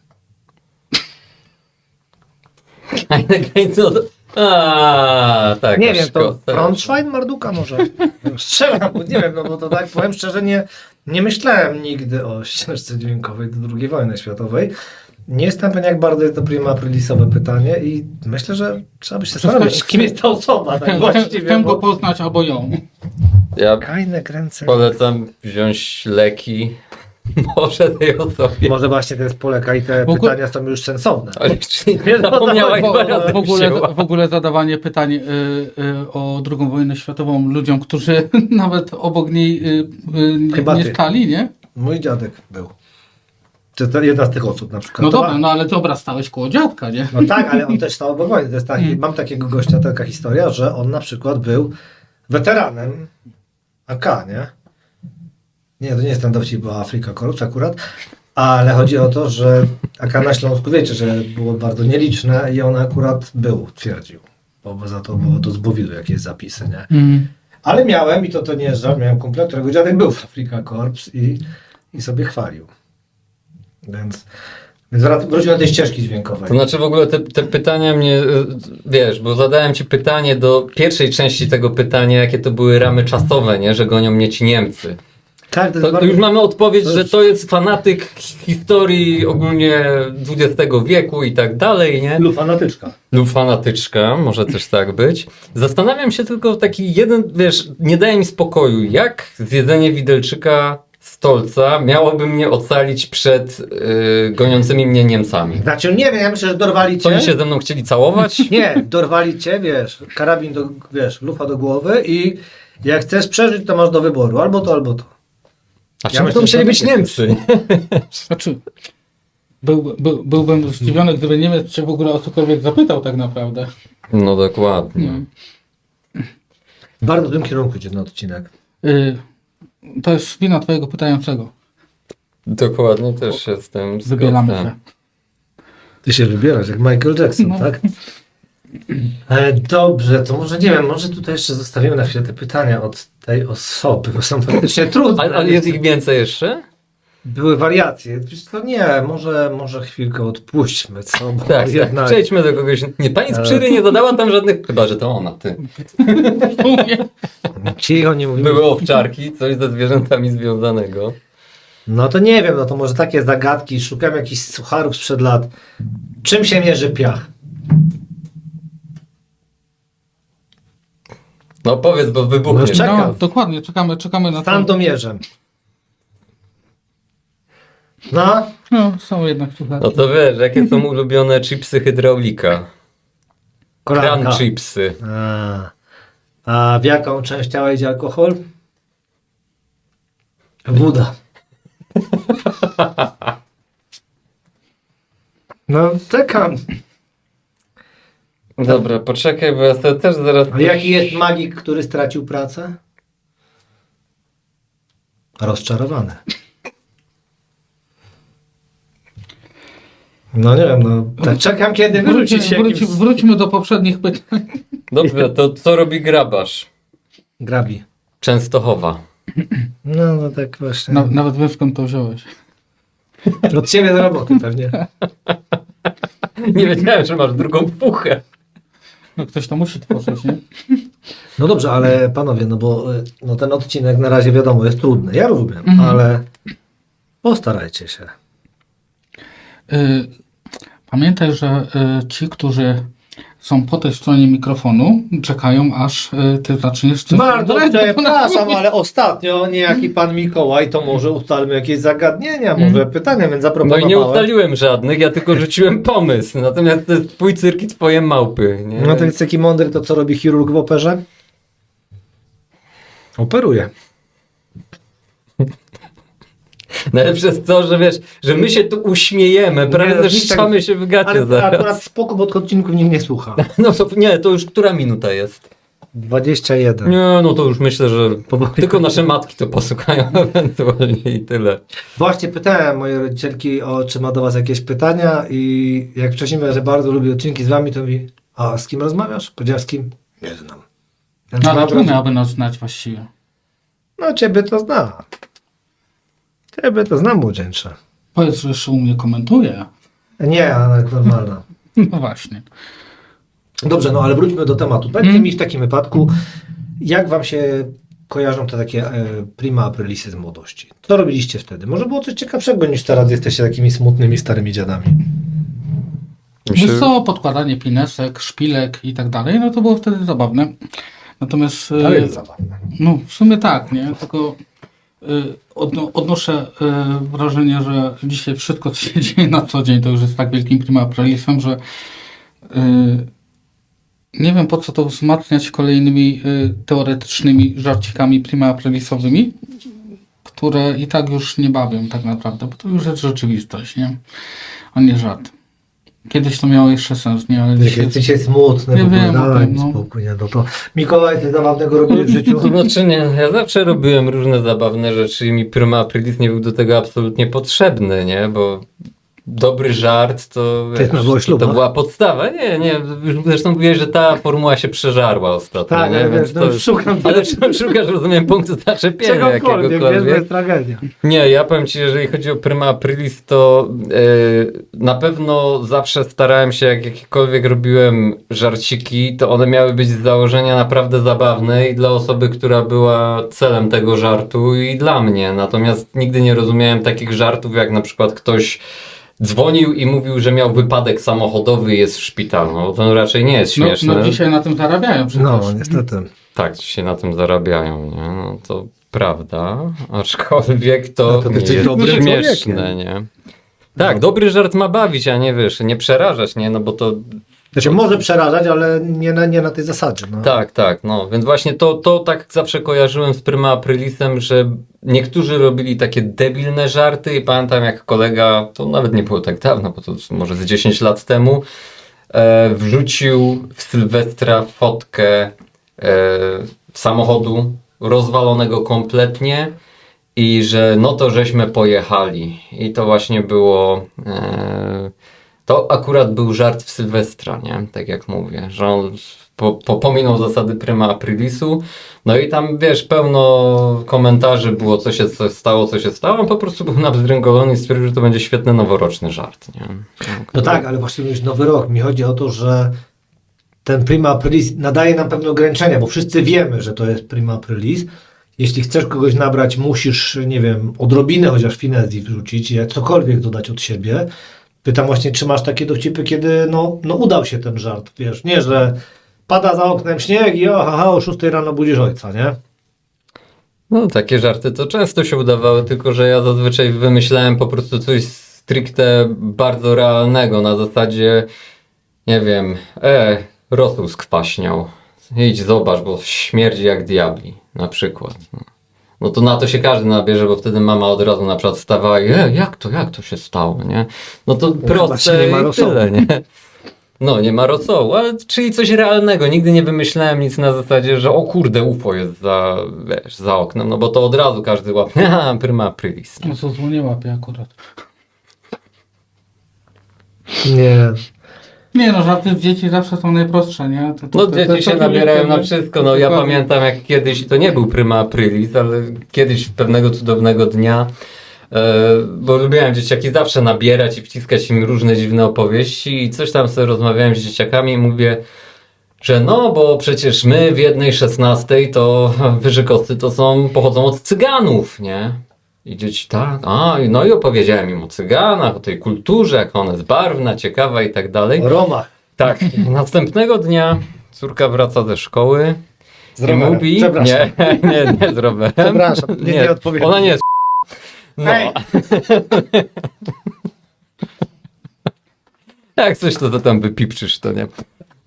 Tak.
Nie
aż
wiem, to
szkoda.
Frontschwein Marduka może. Strzelam, nie wiem, no bo to tak powiem szczerze, nie myślałem nigdy o ścieżce dźwiękowej do II wojny światowej. Nie jestem pewien, jak bardzo jest to prima aprilisowe pytanie i myślę, że trzeba by się zastanowić, kim jest ta osoba, tak właściwie.
Chcę go
Bo...
poznać albo ją.
Ja
Kajne Gręcen.
polecam wziąć leki może tej osobie.
Może właśnie to jest Poleka i te
W ogóle-
pytania są już sensowne.
Ale nie zapomniałaś
W,
dwa razy
w ogóle zadawanie pytań o II wojnę światową ludziom, którzy nawet obok niej
Chyba
nie
ty.
stali, nie?
Mój dziadek był. To jedna z tych osób na przykład.
No
To
dobra,
ma-
no ale dobra, stałeś koło dziadka, nie?
No tak, ale on też stał obok wojny. To jest tak, mam takiego gościa, taka historia, że on na przykład był weteranem AK, nie? Nie, to nie jest ten dowcip, była Afrika Korps akurat, ale chodzi o to, że AK na Śląsku, wiecie, że było bardzo nieliczne i on akurat był, twierdził. Bo za to było to z Bowidu jakieś zapisy, nie? Ale miałem, i to nie jest żart, miałem kumpla, którego dziadek był w Afrika Korps i sobie chwalił. Więc wróćmy do tej ścieżki dźwiękowej.
To znaczy w ogóle te pytania mnie, wiesz, bo zadałem ci pytanie do pierwszej części tego pytania, jakie to były ramy czasowe, nie, że gonią mnie ci Niemcy.
Tak, to jest
To
bardzo...
już mamy odpowiedź,
to
że
jest-
to jest fanatyk historii ogólnie XX wieku i tak dalej, nie?
Lub fanatyczka.
Lub fanatyczka, może też tak być. Zastanawiam się tylko taki jeden, wiesz, nie daje mi spokoju, jak zjedzenie widelczyka stolca miałoby mnie ocalić przed goniącymi mnie Niemcami.
Znaczy, nie wiem, ja myślę, że dorwali
Co
cię.
oni się ze mną chcieli całować?
Nie, dorwali cię, wiesz, karabin do, wiesz, lufa do głowy i jak chcesz przeżyć, to masz do wyboru. Albo to, albo to.
A
Ja
czemu
myślę,
to musieli
że
być
tak jest.
Niemcy?
Znaczy, byłbym zdziwiony, gdyby Niemiec cię w ogóle o cokolwiek zapytał tak naprawdę.
No dokładnie.
W bardzo złym kierunku idzie ten odcinek.
To jest wina twojego pytającego.
Dokładnie też się z tym
Wybieramy
zgodzę.
się.
Ty się wybierasz, jak Michael Jackson,
No.
tak? Dobrze, to może nie wiem, może tutaj jeszcze zostawimy na chwilę te pytania od tej osoby, bo są faktycznie trudne.
Ale jest ich więcej jeszcze?
Były wariacje. Wiesz co, nie, może chwilkę odpuśćmy, co? Bo
Tak,
jednak...
przejdźmy do kogoś. Nie, pani z Przyry nie zadała tam żadnych, chyba że to ona, ty.
Cicho, nie mówimy.
Były owczarki, coś ze zwierzętami związanego.
No to nie wiem, no to może takie zagadki, szukam jakichś sucharów sprzed lat. Czym się mierzy piach?
No powiedz, bo wybuchniesz.
No, czekam.
No, dokładnie, czekamy na to.
Sandomierzem. No,
No, są jednak słuchawki.
No to wiesz, jakie są ulubione chipsy hydraulika?
kolanka.
Crunch chipsy.
A w jaką część ciała idzie alkohol? Woda. No, czekam.
Dobra, poczekaj, bo ja sobie też zaraz...
A jaki jest magik, który stracił pracę? Rozczarowany. No nie wiem, no tak czekam kiedy wyrzucić jakimś...
Wróćmy do poprzednich pytań.
Dobrze, to co robi grabarz?
Grabi.
Częstochowa.
No tak właśnie.
Nawet wiesz, skąd to wziąłeś.
Od ciebie do roboty pewnie.
Nie wiedziałem, że masz drugą puchę.
No ktoś to musi tworzyć, nie?
No dobrze, ale panowie, no bo no ten odcinek na razie wiadomo jest trudny. Ja rozumiem, ale postarajcie się.
Pamiętaj, że ci, którzy są po tej stronie mikrofonu, czekają, aż ty zaczniesz coś...
Bardzo przepraszam, ale ostatnio niejaki pan Mikołaj, to może ustalmy jakieś zagadnienia, może pytania, więc
No
zaproponowałem.
i nie ustaliłem żadnych, ja tylko rzuciłem pomysł. Natomiast to jest twój cyrk i twoje małpy. Nie?
No to jest taki mądry, to co robi chirurg w operze? Operuje.
Najlepsze jest to, że wiesz, że my się tu uśmiejemy, prawie
no,
zeszczamy się w gacie
Ale
zaraz.
akurat spoko, bo od odcinków nikt nie słucha.
No to nie, to już która minuta jest?
21.
Nie, no to już myślę, że
Powoli.
tylko nasze matki to posłuchają ewentualnie i tyle.
Właśnie pytałem mojej rodzicielki, czy ma do was jakieś pytania i jak wcześniej mówię, że bardzo lubię odcinki z wami, to mówi, a z kim rozmawiasz? Powiedziałem, z kim? Nie znam. Więc
No,
mam
dlaczego
wrażenie-
miałaby nas znać właściwie?
No ciebie to zna. Ciebie to znam, młodzieńcze.
Powiedz, że jeszcze u mnie komentuje.
Nie, ale nawet normalna.
No właśnie.
Dobrze, no ale wróćmy do tematu. Powiedzcie mi w takim wypadku, jak wam się kojarzą te takie prima aprilisy z młodości? Co robiliście wtedy? Może było coś ciekawszego niż teraz jesteście takimi smutnymi starymi dziadami.
Wiesz co, podkładanie pinesek, szpilek i tak dalej, no to było wtedy zabawne. Natomiast
Ale jest zabawne.
no w sumie tak, nie? Tylko odnoszę wrażenie, że dzisiaj wszystko, co się dzieje na co dzień, to już jest tak wielkim prima aprilisem, że nie wiem, po co to wzmacniać kolejnymi teoretycznymi żarcikami prima aprilisowymi, które i tak już nie bawią tak naprawdę, bo to już jest rzeczywistość, nie? A nie żart. Kiedyś to miało jeszcze sens, nie? Ale
Jak
dzisiaj...
jesteście smutne,
Nie
bo
wiem o
daj
tym,
mi
no.
spokój, nie? No to Mikołaj, ty zabawnego robisz w życiu?
To znaczy nie, ja zawsze robiłem różne zabawne rzeczy i mi prima aprilis nie był do tego absolutnie potrzebny, nie? Bo dobry żart to,
Ty na było
to
ślubach?
była podstawa. Nie, już zresztą mówiłeś, że ta formuła się przeżarła ostatnio,
Tak,
nie?
ale
Więc
wiesz, no, szukam
ale szukasz, rozumiem, punktu zaczepienia
czegokolwiek, wiesz, to
jakiegokolwiek.
jest tragedia.
Nie, ja powiem Ci, jeżeli chodzi o prima aprilis, to na pewno zawsze starałem się, jak jakiekolwiek robiłem żarciki, to one miały być z założenia naprawdę zabawne i dla osoby, która była celem tego żartu i dla mnie. Natomiast nigdy nie rozumiałem takich żartów, jak na przykład ktoś dzwonił i mówił, że miał wypadek samochodowy i jest w szpitalu. No, to raczej nie jest śmieszne.
No dzisiaj na tym zarabiają przecież.
No, niestety.
Tak, dzisiaj na tym zarabiają, nie? No to prawda, aczkolwiek to
No to ty
nie
jesteś
jest
dobrym
śmieszne,
człowiekiem.
nie? Tak, dobry żart ma bawić, a nie wiesz, nie przerażać, nie? No bo to...
Znaczy może przerażać, ale nie na tej zasadzie. No.
Tak, no. Więc właśnie to tak zawsze kojarzyłem z prima aprilisem, że niektórzy robili takie debilne żarty i pamiętam jak kolega, to nawet nie było tak dawno, bo to może z 10 lat temu, wrzucił w Sylwestra fotkę samochodu rozwalonego kompletnie i że no to żeśmy pojechali. I to właśnie było... To akurat był żart w Sylwestra, nie? Tak jak mówię, że on pominął zasady prima aprilisu, no i tam, wiesz, pełno komentarzy było, co się stało, on po prostu był nawzdręgolony i stwierdził, że to będzie świetny noworoczny żart, nie?
No tak, ale właśnie już nowy rok. Mi chodzi o to, że ten prima aprilis nadaje nam pewne ograniczenia, bo wszyscy wiemy, że to jest prima aprilis jeśli chcesz kogoś nabrać, musisz, nie wiem, odrobinę chociaż finezji wrzucić, jak cokolwiek dodać od siebie. Pytam właśnie, czy masz takie dowcipy, kiedy no udał się ten żart, wiesz, nie, że pada za oknem śnieg i o 6 rano budzisz ojca, nie?
No, takie żarty to często się udawały, tylko że ja zazwyczaj wymyślałem po prostu coś stricte bardzo realnego, na zasadzie, nie wiem, rosół skwaśniał, idź zobacz, bo śmierdzi jak diabli, na przykład. No to na to się każdy nabierze, bo wtedy mama od razu na przykład wstawała i jak to się stało, nie? No to proste
nie ma
i
rosołu.
tyle, nie? No, nie ma rosołu, ale czyli coś realnego. Nigdy nie wymyślałem nic na zasadzie, że o kurde, UFO jest za oknem, no bo to od razu każdy łapie, prima aprilis.
No co, nie łapie akurat.
Nie.
Nie no, żarty z dzieci zawsze są najprostsze, nie?
No dzieci się nabierają na wszystko, no ja
Dokładnie.
pamiętam jak kiedyś, to nie był prima aprilis, ale kiedyś pewnego cudownego dnia, bo lubiłem dzieciaki zawsze nabierać i wciskać im różne dziwne opowieści i coś tam sobie rozmawiałem z dzieciakami i mówię, że no, bo przecież my w 1/16 to Wyżykowcy to pochodzą od Cyganów, nie? I dzieci tak, no i opowiedziałem im o Cyganach, o tej kulturze, jak ona jest barwna, ciekawa i tak dalej.
Roma.
Tak, następnego dnia córka wraca ze szkoły
Z
i
rowerem.
mówi,
Przepraszam.
nie z rowerem.
Przepraszam, nie odpowiedziałem.
Ona nie jest no.
Hej.
Jak coś to tam wypipczysz, to nie.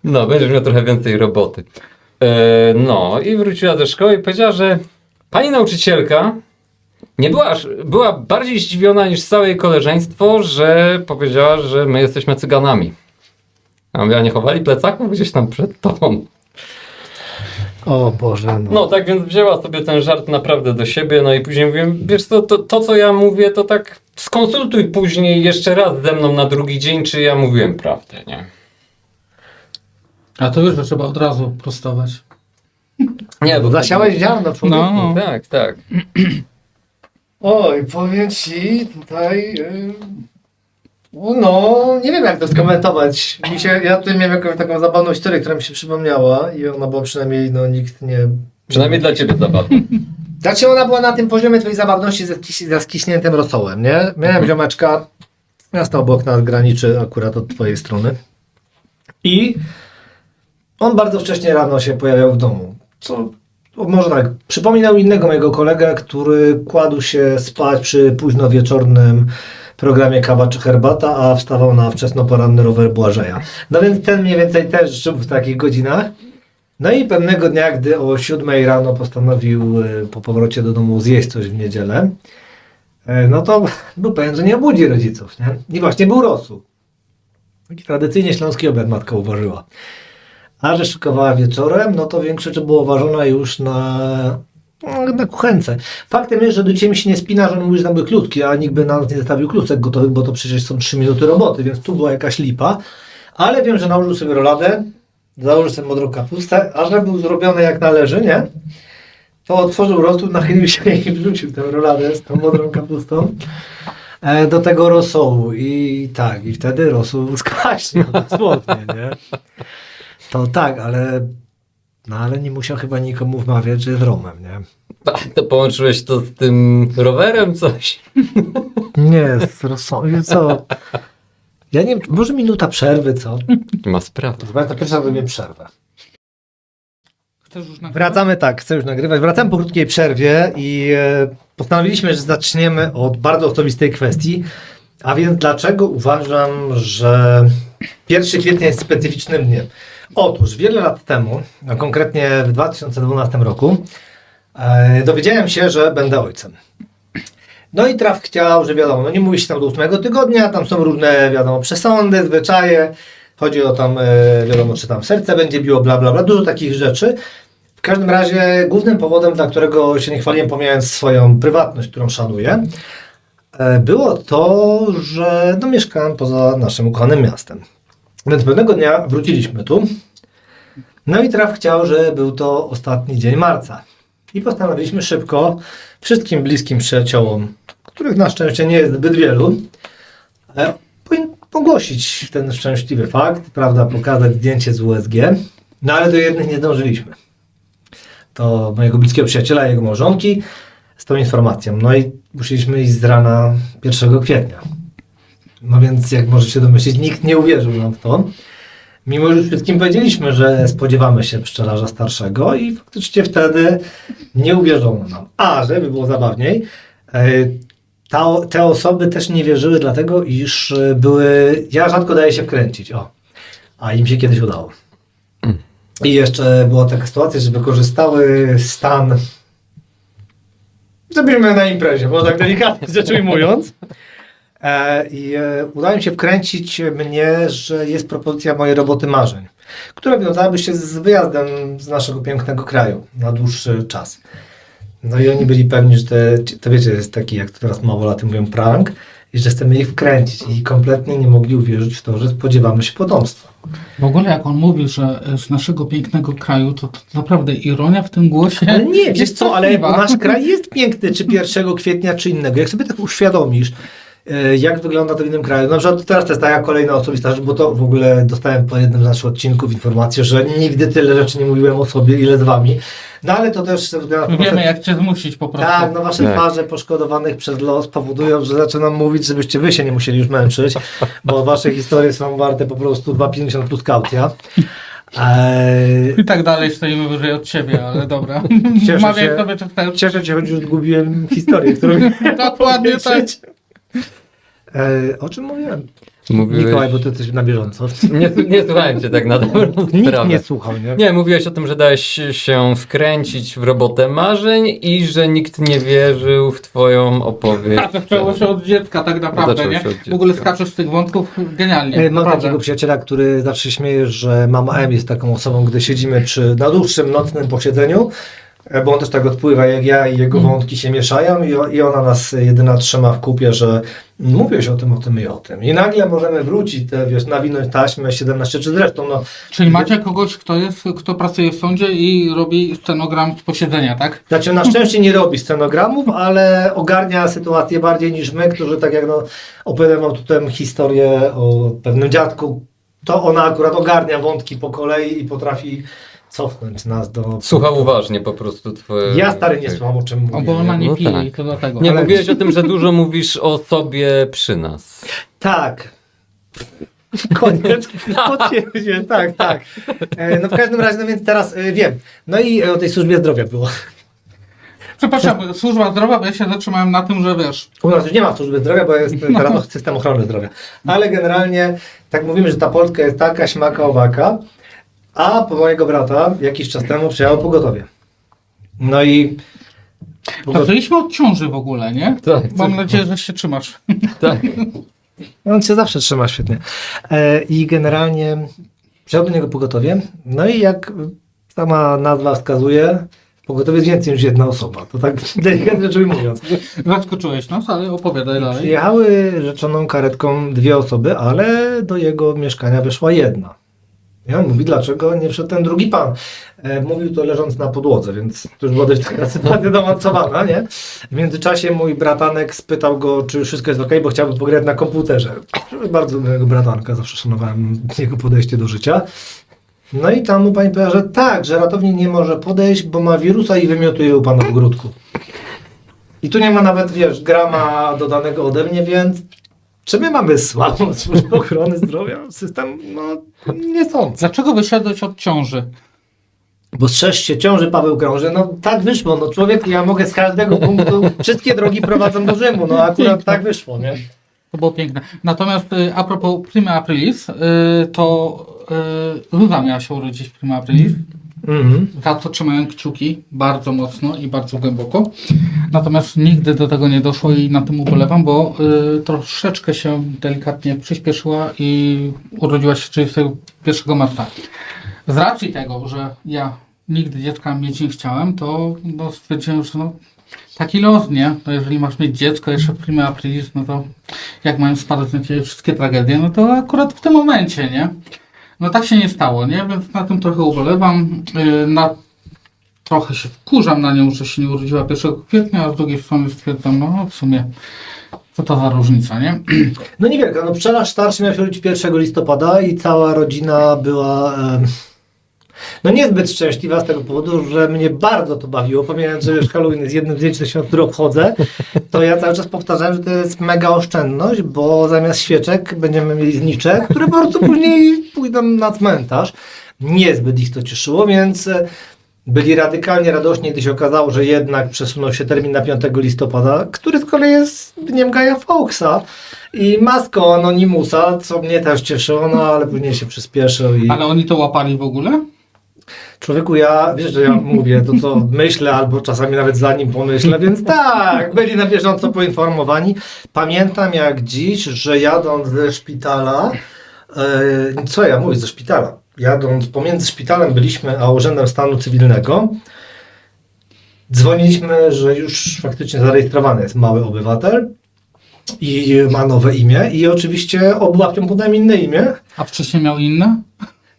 No, będziesz miał trochę więcej roboty. No i wróciła do szkoły i powiedziała, że pani nauczycielka była bardziej zdziwiona niż całe jej koleżeństwo, że powiedziała, że my jesteśmy Cyganami. A mówię, a nie chowali plecaków gdzieś tam przed tobą.
O Boże,
No tak więc wzięła sobie ten żart naprawdę do siebie, no i później mówiłem, wiesz co, to co ja mówię, to tak skonsultuj później jeszcze raz ze mną na drugi dzień, czy ja mówiłem prawdę, nie?
A to już trzeba od razu prostować.
Nie, bo
Zasiałeś ziarno, człowieku.
No.
Tak.
Oj, powiem ci tutaj... No, nie wiem jak to skomentować. Ja tutaj miałem jakąś taką zabawną historię, która mi się przypomniała i ona była przynajmniej, nikt nie...
Przynajmniej dla ciebie zabawne.
Znaczy ona była na tym poziomie twojej zabawności ze skiśniętym rosołem, nie? Miałem ziomeczka, miasto obok nas graniczy akurat od twojej strony i on bardzo wcześnie rano się pojawiał w domu, co może tak, przypominał innego mojego kolegę, który kładł się spać przy późno wieczornym programie Kawa czy Herbata, a wstawał na wczesnoporanny rower Błażeja. No więc ten mniej więcej też żył w takich godzinach. No i pewnego dnia, gdy o 7 rano postanowił po powrocie do domu zjeść coś w niedzielę, no to był pewien, że nie obudzi rodziców, nie? I właśnie był rosół. Taki tradycyjnie śląski obiad matka uważyła. A że szykowała wieczorem, no to większość była ważona już na kuchence. Faktem jest, że do ciebie się nie spina, że on mówi, że tam były kluski, a nikt by na nas nie zostawił klucek gotowych, bo to przecież są 3 minuty roboty, więc tu była jakaś lipa. Ale wiem, że nałożył sobie roladę, założył sobie modrą kapustę, a że był zrobiony jak należy, nie? To otworzył rosół, nachylił się i wrzucił tę roladę z tą modrą kapustą do tego rosołu. I tak, i wtedy rosół skwaśniał, dosłownie, nie? To tak, ale nie musiał chyba nikomu wmawiać, że jest Romem, nie?
To połączyłeś to z tym rowerem coś?
Nie, z rosołem, co? Ja nie wiem, może minuta przerwy, co?
Nie ma sprawy.
To pierwsza robimy przerwę.
Chcesz już nagrywać?
Wracamy, tak, chcę już nagrywać. Wracamy po krótkiej przerwie i postanowiliśmy, że zaczniemy od bardzo osobistej kwestii. A więc dlaczego uważam, że 1 kwietnia jest specyficznym dniem? Otóż wiele lat temu, a konkretnie w 2012 roku, dowiedziałem się, że będę ojcem. No i traf chciał, że wiadomo, nie mówi się tam do 8 tygodnia, tam są różne, wiadomo, przesądy, zwyczaje, chodzi o tam, wiadomo, czy tam serce będzie biło, bla, bla, bla, dużo takich rzeczy. W każdym razie głównym powodem, dla którego się nie chwaliłem, pomijając swoją prywatność, którą szanuję, było to, że mieszkałem poza naszym ukochanym miastem. Więc pewnego dnia wróciliśmy tu, no i traf chciał, że był to ostatni dzień marca. I postanowiliśmy szybko wszystkim bliskim przyjaciołom, których na szczęście nie jest zbyt wielu, ogłosić ten szczęśliwy fakt, prawda, pokazać zdjęcie z USG, no ale do jednych nie zdążyliśmy. do mojego bliskiego przyjaciela i jego małżonki z tą informacją. No i musieliśmy iść z rana 1 kwietnia. No więc jak możecie się domyślić, nikt nie uwierzył nam w to. Mimo, że już wszystkim powiedzieliśmy, że spodziewamy się pszczelarza starszego i faktycznie wtedy nie uwierzono nam. A, żeby było zabawniej, te osoby też nie wierzyły dlatego, iż były... Ja rzadko daję się wkręcić, a im się kiedyś udało. I jeszcze była taka sytuacja, że wykorzystały stan... Zrobimy na imprezie, bo tak delikatnie rzecz ujmując. Udało mi się wkręcić mnie, że jest propozycja mojej roboty marzeń, która wiązałaby się z wyjazdem z naszego pięknego kraju na dłuższy czas. No i oni byli pewni, że to wiecie, jest taki, jak teraz małolaty mówią, prank i że chcemy ich wkręcić i kompletnie nie mogli uwierzyć w to, że spodziewamy się potomstwa.
W ogóle jak on mówi, że z naszego pięknego kraju, to naprawdę ironia w tym głosie.
Ale nie, wiesz
jest
co, ale
straszliwa.
nasz kraj jest piękny, czy 1 kwietnia, czy innego. Jak sobie tak uświadomisz, jak wygląda to w innym kraju. Na przykład teraz to jest taka kolejna osobista rzecz, bo to w ogóle dostałem po jednym z naszych odcinków informację, że nigdy tyle rzeczy nie mówiłem o sobie, ile z wami. No ale to też...
Wiemy, jak cię zmusić po prostu.
Tak, no wasze
Tak.
twarze poszkodowanych przez los powodują, że zaczynam mówić, żebyście wy się nie musieli już męczyć, bo wasze historie są warte po prostu 2,50 plus kaucja.
I tak dalej stoimy wyżej od ciebie, ale dobra.
Cieszę
Mawiaj
się.
sobie, czy chcesz.
Cieszę się, choć już zgubiłem historię, którą
Dokładnie tak.
O czym mówiłem?
Mówiłeś...
Mikołaj, bo ty jesteś na bieżąco.
Nie słuchałem cię tak na dobrą
Nikt
sprawę.
nie słuchał, nie?
Nie, mówiłeś o tym, że dałeś się wkręcić w robotę marzeń i że nikt nie wierzył w twoją opowieść.
A zaczęło się od dziecka tak naprawdę,
Zaczęło
nie?
się od dziecka.
W ogóle skaczesz z tych wątków genialnie.
Mam
naprawdę.
takiego przyjaciela, który zawsze się śmieje, że mama M jest taką osobą, gdy siedzimy na dłuższym nocnym posiedzeniu, bo on też tak odpływa jak ja i jego wątki się mieszają i ona nas jedyna trzyma w kupie, że mówiłeś o tym i o tym. I nagle możemy wrócić, nawinąć taśmę 17 czy zresztą, no.
Czyli macie kogoś, kto pracuje w sądzie i robi scenogram z posiedzenia, tak?
Znaczy na szczęście nie robi scenogramów, ale ogarnia sytuację bardziej niż my, którzy tak jak opowiadam wam tutaj historię o pewnym dziadku, to ona akurat ogarnia wątki po kolei i potrafi cofnąć nas do...
Słuchał uważnie po prostu twoje...
Ja stary nie słucham, o czym mówię.
O, bo ona nie
No
pije
tak.
i to dlatego.
Nie,
Ale-
mówiłeś o tym, że dużo mówisz o sobie przy nas.
Tak. Koniec. Potwierdziłem, tak. No w każdym razie, no więc teraz wiem. No i o tej służbie zdrowia było.
Przepraszam, służba zdrowia, bo ja się zatrzymałem na tym, że wiesz,
U nas już nie ma służby zdrowia, bo jest teraz system ochrony zdrowia. Ale generalnie tak mówimy, że ta Polska jest taka, śmaka, owaka. A po mojego brata jakiś czas temu przyjechało pogotowie. No i...
zaczęliśmy od ciąży w ogóle, nie?
Tak,
Mam nadzieję, że się trzymasz.
Tak.
On się zawsze trzyma świetnie. I generalnie przyjechał do niego pogotowie. No i jak sama nazwa wskazuje, pogotowie jest więcej niż jedna osoba. To tak delikatnie rzecz ujmując.
Zaskoczyłeś nas, ale opowiadaj dalej.
Przyjechały rzeczoną karetką 2 osoby, ale do jego mieszkania weszła jedna. I on mówi, dlaczego nie wszedł ten drugi pan? Mówił to leżąc na podłodze, więc to już była dość taka sytuacja domacowana, nie? W międzyczasie mój bratanek spytał go, czy wszystko jest ok, bo chciałby pograć na komputerze. Bardzo mojego bratanka, zawsze szanowałem jego podejście do życia. No i tam mu pani powiedziała, że tak, że ratownik nie może podejść, bo ma wirusa i wymiotuje u pana w ogródku. I tu nie ma nawet, wiesz, grama dodanego ode mnie, więc czy my mamy słabą służbę ochrony zdrowia? System, no nie sądzę.
Dlaczego wyszedłeś od ciąży?
Bo strzeż się ciąży, Paweł krąży. No tak wyszło, no człowiek, ja mogę z każdego punktu, wszystkie drogi prowadzą do Rzymu, no akurat tak wyszło, nie?
To było piękne. Natomiast a propos Prima Aprilis, to Zuza miała się urodzić Prima Aprilis. Za co trzymałem kciuki bardzo mocno i bardzo głęboko. Natomiast nigdy do tego nie doszło i na tym ubolewam, bo troszeczkę się delikatnie przyspieszyła i urodziła się 31 marca. Z racji tego, że ja nigdy dziecka mieć nie chciałem, to stwierdziłem, że taki los, nie? No jeżeli masz mieć dziecko jeszcze w Prima Aprilis, no to jak mają spadać na ciebie wszystkie tragedie, no to akurat w tym momencie, nie? No tak się nie stało, nie? Więc na tym trochę ubolewam. Trochę się wkurzam na nią, że się nie urodziła 1 kwietnia, a z drugiej strony stwierdzam, no w sumie co to za różnica, nie?
No niewielka, no pszczelarz starszy miał się urodzić 1 listopada i cała rodzina była No niezbyt szczęśliwa z tego powodu, że mnie bardzo to bawiło. Pomijając, że Halloween jest jednym z nielicznych świąt, które obchodzę, to ja cały czas powtarzałem, że to jest mega oszczędność, bo zamiast świeczek będziemy mieli znicze, które po prostu później pójdą na cmentarz. Niezbyt ich to cieszyło, więc byli radykalnie radośni, gdy się okazało, że jednak przesunął się termin na 5 listopada, który z kolei jest dniem Gaja Fawkesa i maską Anonimusa, co mnie też cieszyło, no ale później się przyspieszył i...
Ale oni to łapali w ogóle?
Człowieku, ja, wiesz, że ja mówię to, co myślę, albo czasami nawet zanim pomyślę, więc tak, byli na bieżąco poinformowani. Pamiętam jak dziś, że jadąc ze szpitala, co ja mówię, ze szpitala? Jadąc pomiędzy szpitalem byliśmy, a Urzędem Stanu Cywilnego, dzwoniliśmy, że już faktycznie zarejestrowany jest mały obywatel i ma nowe imię i oczywiście obu babciom podałem inne imię.
A wcześniej miał inne?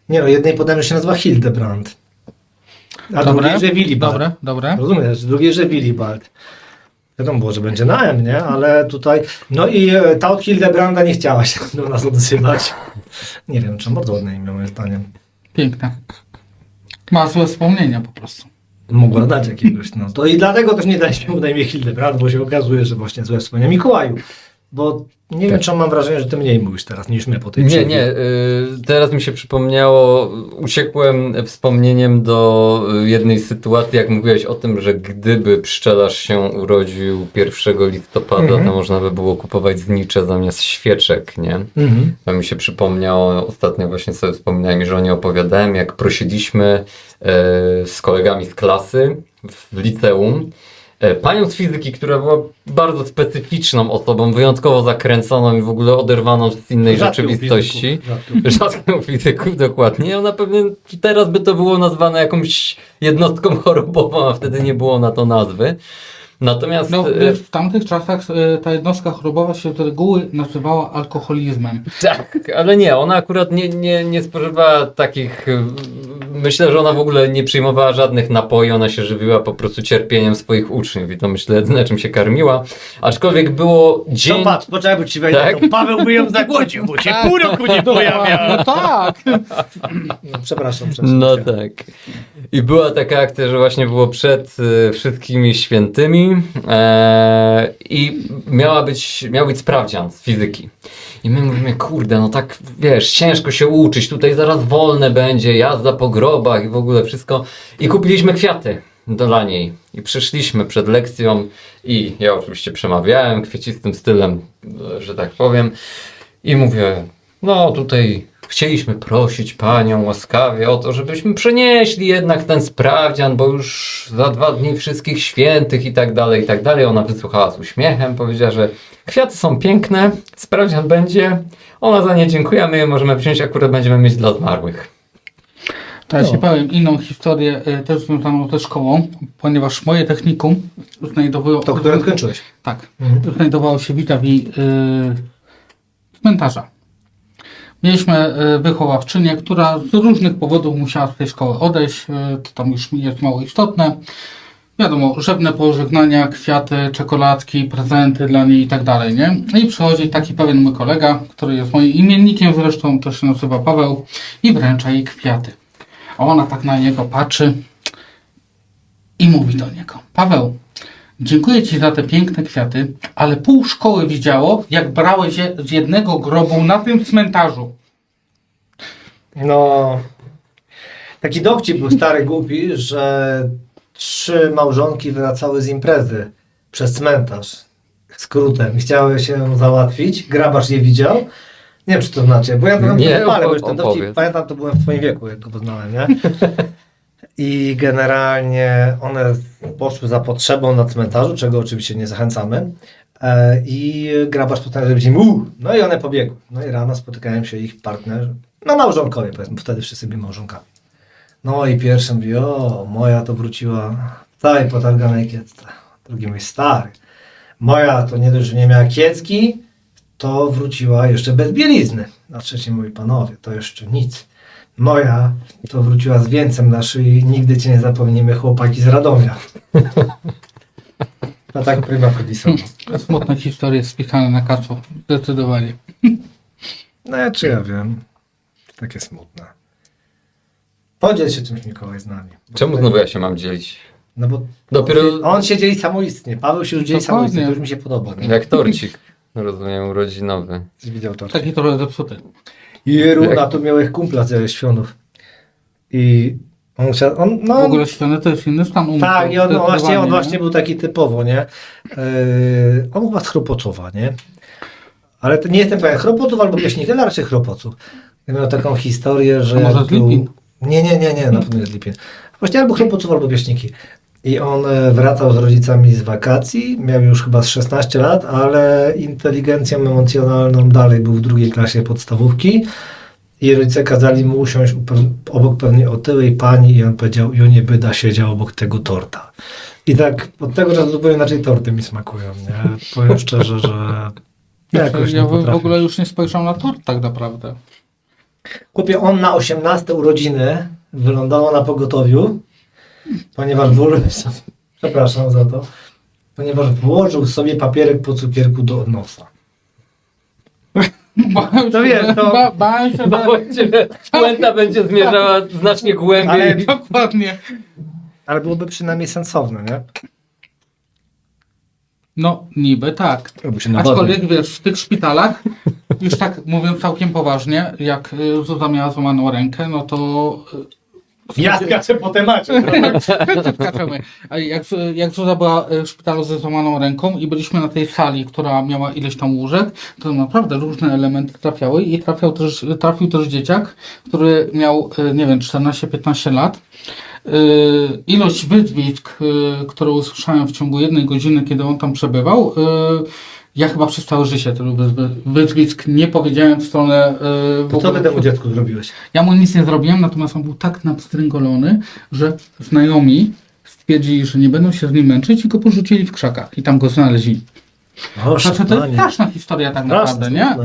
Nie no, jednej podałem, że się nazywa Hildebrand. A drugiej, że Willibald.
Dobre.
Rozumiesz, drugiej, że Willibald. Wiadomo było, że będzie na M, nie? Ale tutaj... No i ta od Hildebranda nie chciała się do nas odzywać. Nie wiem, czy bardzo ładne imię, moim zdaniem.
Piękne. Ma złe wspomnienia po prostu.
Mogła dać jakiegoś, no. To i dlatego też nie daliśmy mu na imię Hildebrand, bo się okazuje, że właśnie złe wspomnienia. Mikołaju, bo nie wiem, czemu mam wrażenie, że ty mniej mówisz teraz niż my po tej przerwie.
Nie, teraz mi się przypomniało, uciekłem wspomnieniem do jednej sytuacji, jak mówiłeś o tym, że gdyby pszczelarz się urodził 1 listopada, to można by było kupować znicze zamiast świeczek, nie? To mi się przypomniało, ostatnio właśnie sobie wspominałem i żonie opowiadałem, jak prosiliśmy z kolegami z klasy w liceum panią z fizyki, która była bardzo specyficzną osobą, wyjątkowo zakręconą i w ogóle oderwaną z innej rzeczywistości. Rzadką fizyków, dokładnie. Ona pewnie teraz by to było nazwane jakąś jednostką chorobową, a wtedy nie było na to nazwy. Natomiast...
No, w tamtych czasach ta jednostka chorobowa się z reguły nazywała alkoholizmem.
Tak, ale nie, ona akurat nie spożywała takich... Myślę, że ona w ogóle nie przyjmowała żadnych napoi, ona się żywiła po prostu cierpieniem swoich uczniów i to myślę, na czym się karmiła. Aczkolwiek było dzień...
No patrz, poczekaj, bo ci wejdę,
Tak?
to Paweł by ją zagłodził, bo się pół roku nie pojawia.
No tak.
No, przepraszam.
No tak. I była taka akcja, że właśnie było przed wszystkimi świętymi i miał być sprawdzian z fizyki. I my mówimy, kurde, no tak, wiesz, ciężko się uczyć, tutaj zaraz wolne będzie, jazda po grobach i w ogóle wszystko. I kupiliśmy kwiaty dla niej. I przyszliśmy przed lekcją i ja oczywiście przemawiałem kwiecistym stylem, że tak powiem. I mówię, no tutaj chcieliśmy prosić panią łaskawie o to, żebyśmy przenieśli jednak ten sprawdzian, bo już za 2 dni wszystkich świętych i tak dalej, i tak dalej. Ona wysłuchała z uśmiechem, powiedziała, że kwiaty są piękne, sprawdzian będzie, ona za nie dziękuję, my je możemy wziąć, akurat będziemy mieć dla zmarłych.
To ja ci powiem inną historię, też związaną ze szkołą, ponieważ moje technikum znajdowało...
To, które skończyłeś.
Tak. Znajdowało się vis-a-vis cmentarza. Mieliśmy wychowawczynię, która z różnych powodów musiała z tej szkoły odejść. To tam już jest mało istotne. Wiadomo, rzewne pożegnania, kwiaty, czekoladki, prezenty dla niej i tak dalej, nie? I przychodzi taki pewien mój kolega, który jest moim imiennikiem, zresztą też się nazywa Paweł, i wręcza jej kwiaty. A ona tak na niego patrzy i mówi do niego: Paweł, dziękuję ci za te piękne kwiaty, ale pół szkoły widziało, jak brałeś je z jednego grobu na tym cmentarzu.
No, taki dowcip był stary, głupi, że 3 małżonki wracały z imprezy przez cmentarz skrótem. Chciały się załatwić, grabarz je widział. Nie wiem, czy to znacie, bo ja to
Nie,
palę, bo już ten dowcip,
opowiedz.
pamiętam, to byłem w twoim wieku, jak go poznałem, nie? I generalnie one poszły za potrzebą na cmentarzu, czego oczywiście nie zachęcamy. I grabarz postanowił zrobić im no i one pobiegły. No i rano spotykają się ich partnerzy, no małżonkowie powiedzmy, bo wtedy wszyscy byli małżonkami. No i pierwszy mówi, o, moja to wróciła w całej potarganej kiecce. Drugi mówi, stary, moja to nie dość, że nie miała kiecki, to wróciła jeszcze bez bielizny. A trzeci mówi, panowie, to jeszcze nic. Moja to wróciła z wieńcem na szyi, nigdy cię nie zapomnimy, chłopaki z Radomia. No tak prima Edison.
Smutne historie spisane na kacu, zdecydowanie.
No ja czy ja wiem, takie smutne. Podziel się czymś, Mikołaj, z nami.
Czemu znowu ja się mam dzielić?
No bo
Dopiero
on się dzieli samoistnie. Paweł się już dzieli
Dokładnie.
samoistnie. To już mi się podoba. Nie?
jak torcik, rozumiem, urodzinowy.
Widział to.
Taki trochę zepsuty.
Jeruna, tu miałeś kumpla ze Świątów. I on
W ogóle świany to jest inny stan umysłu.
tak, i on
Zdecydowanie,
właśnie
nie?
był taki typowo, nie? On chyba z Chropocowa, nie? Ale to nie jestem pewien, Chropoców albo Pieśnik, ale raczej Chropoców. Ja miał taką historię, że...
A może z Lipin?
Nie, na pewno jest Lipin. Właśnie albo Chropoców, albo Pieśniki. I on wracał z rodzicami z wakacji, miał już chyba z 16 lat, ale inteligencją emocjonalną dalej był w 2. klasie podstawówki. I rodzice kazali mu usiąść obok pewnej otyłej pani i on powiedział, Jonie Byda siedział obok tego torta. I tak od tego czasu zupełnie inaczej torty mi smakują, nie? Powiem szczerze, że jakoś
Ja
nie
w
potrafię.
ogóle już nie spojrzał na tort tak naprawdę.
Kupię on na 18 urodziny wylądował na pogotowiu, ponieważ przepraszam za to, ponieważ włożył sobie papierek po cukierku do nosa.
Bałem
To
się,
wiesz,
że-
to-
bałem się,
No
że-
właściwie puenta będzie zmierzała znacznie głębiej.
Ale-
Dokładnie.
Ale byłoby przynajmniej sensowne, nie?
No, niby tak.
Robi się
Aczkolwiek wiesz, w tych szpitalach, już tak mówiąc całkiem poważnie, jak Zuza miała złamaną rękę, no to...
Ja skaczę po temacie.
Skaczemy. A jak Zuza była w szpitalu ze złamaną ręką i byliśmy na tej sali, która miała ileś tam łóżek, to naprawdę różne elementy trafiały i trafił też dzieciak, który miał, nie wiem, 14-15 lat. Ilość wyzwisk, które usłyszałem w ciągu 1 godziny, kiedy on tam przebywał, ja chyba przez całe życie tylu wyzwisk nie powiedziałem w stronę... w
To co
ogóle-
ty temu dziecku zrobiłeś?
Ja mu nic nie zrobiłem, natomiast on był tak napstręgolony, że znajomi stwierdzili, że nie będą się z nim męczyć i go porzucili w krzakach i tam go znaleźli. Znaczy, to jest straszna historia tak naprawdę, nie?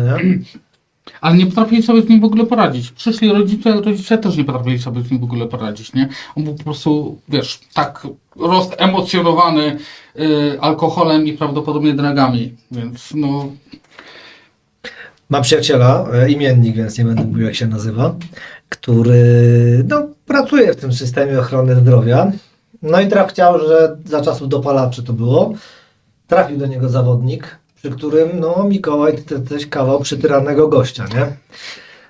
Ale nie potrafili sobie z nim w ogóle poradzić. Przyszli rodzice też nie potrafili sobie z nim w ogóle poradzić, nie? On był po prostu, wiesz, tak rozemocjonowany alkoholem i prawdopodobnie dragami, więc no...
Mam przyjaciela, imiennik, więc nie będę mówił jak się nazywa, który pracuje w tym systemie ochrony zdrowia. No i chciał, że za czasów dopalaczy to było. Trafił do niego zawodnik, przy którym, Mikołaj, ty jesteś kawał przytyranego gościa, nie?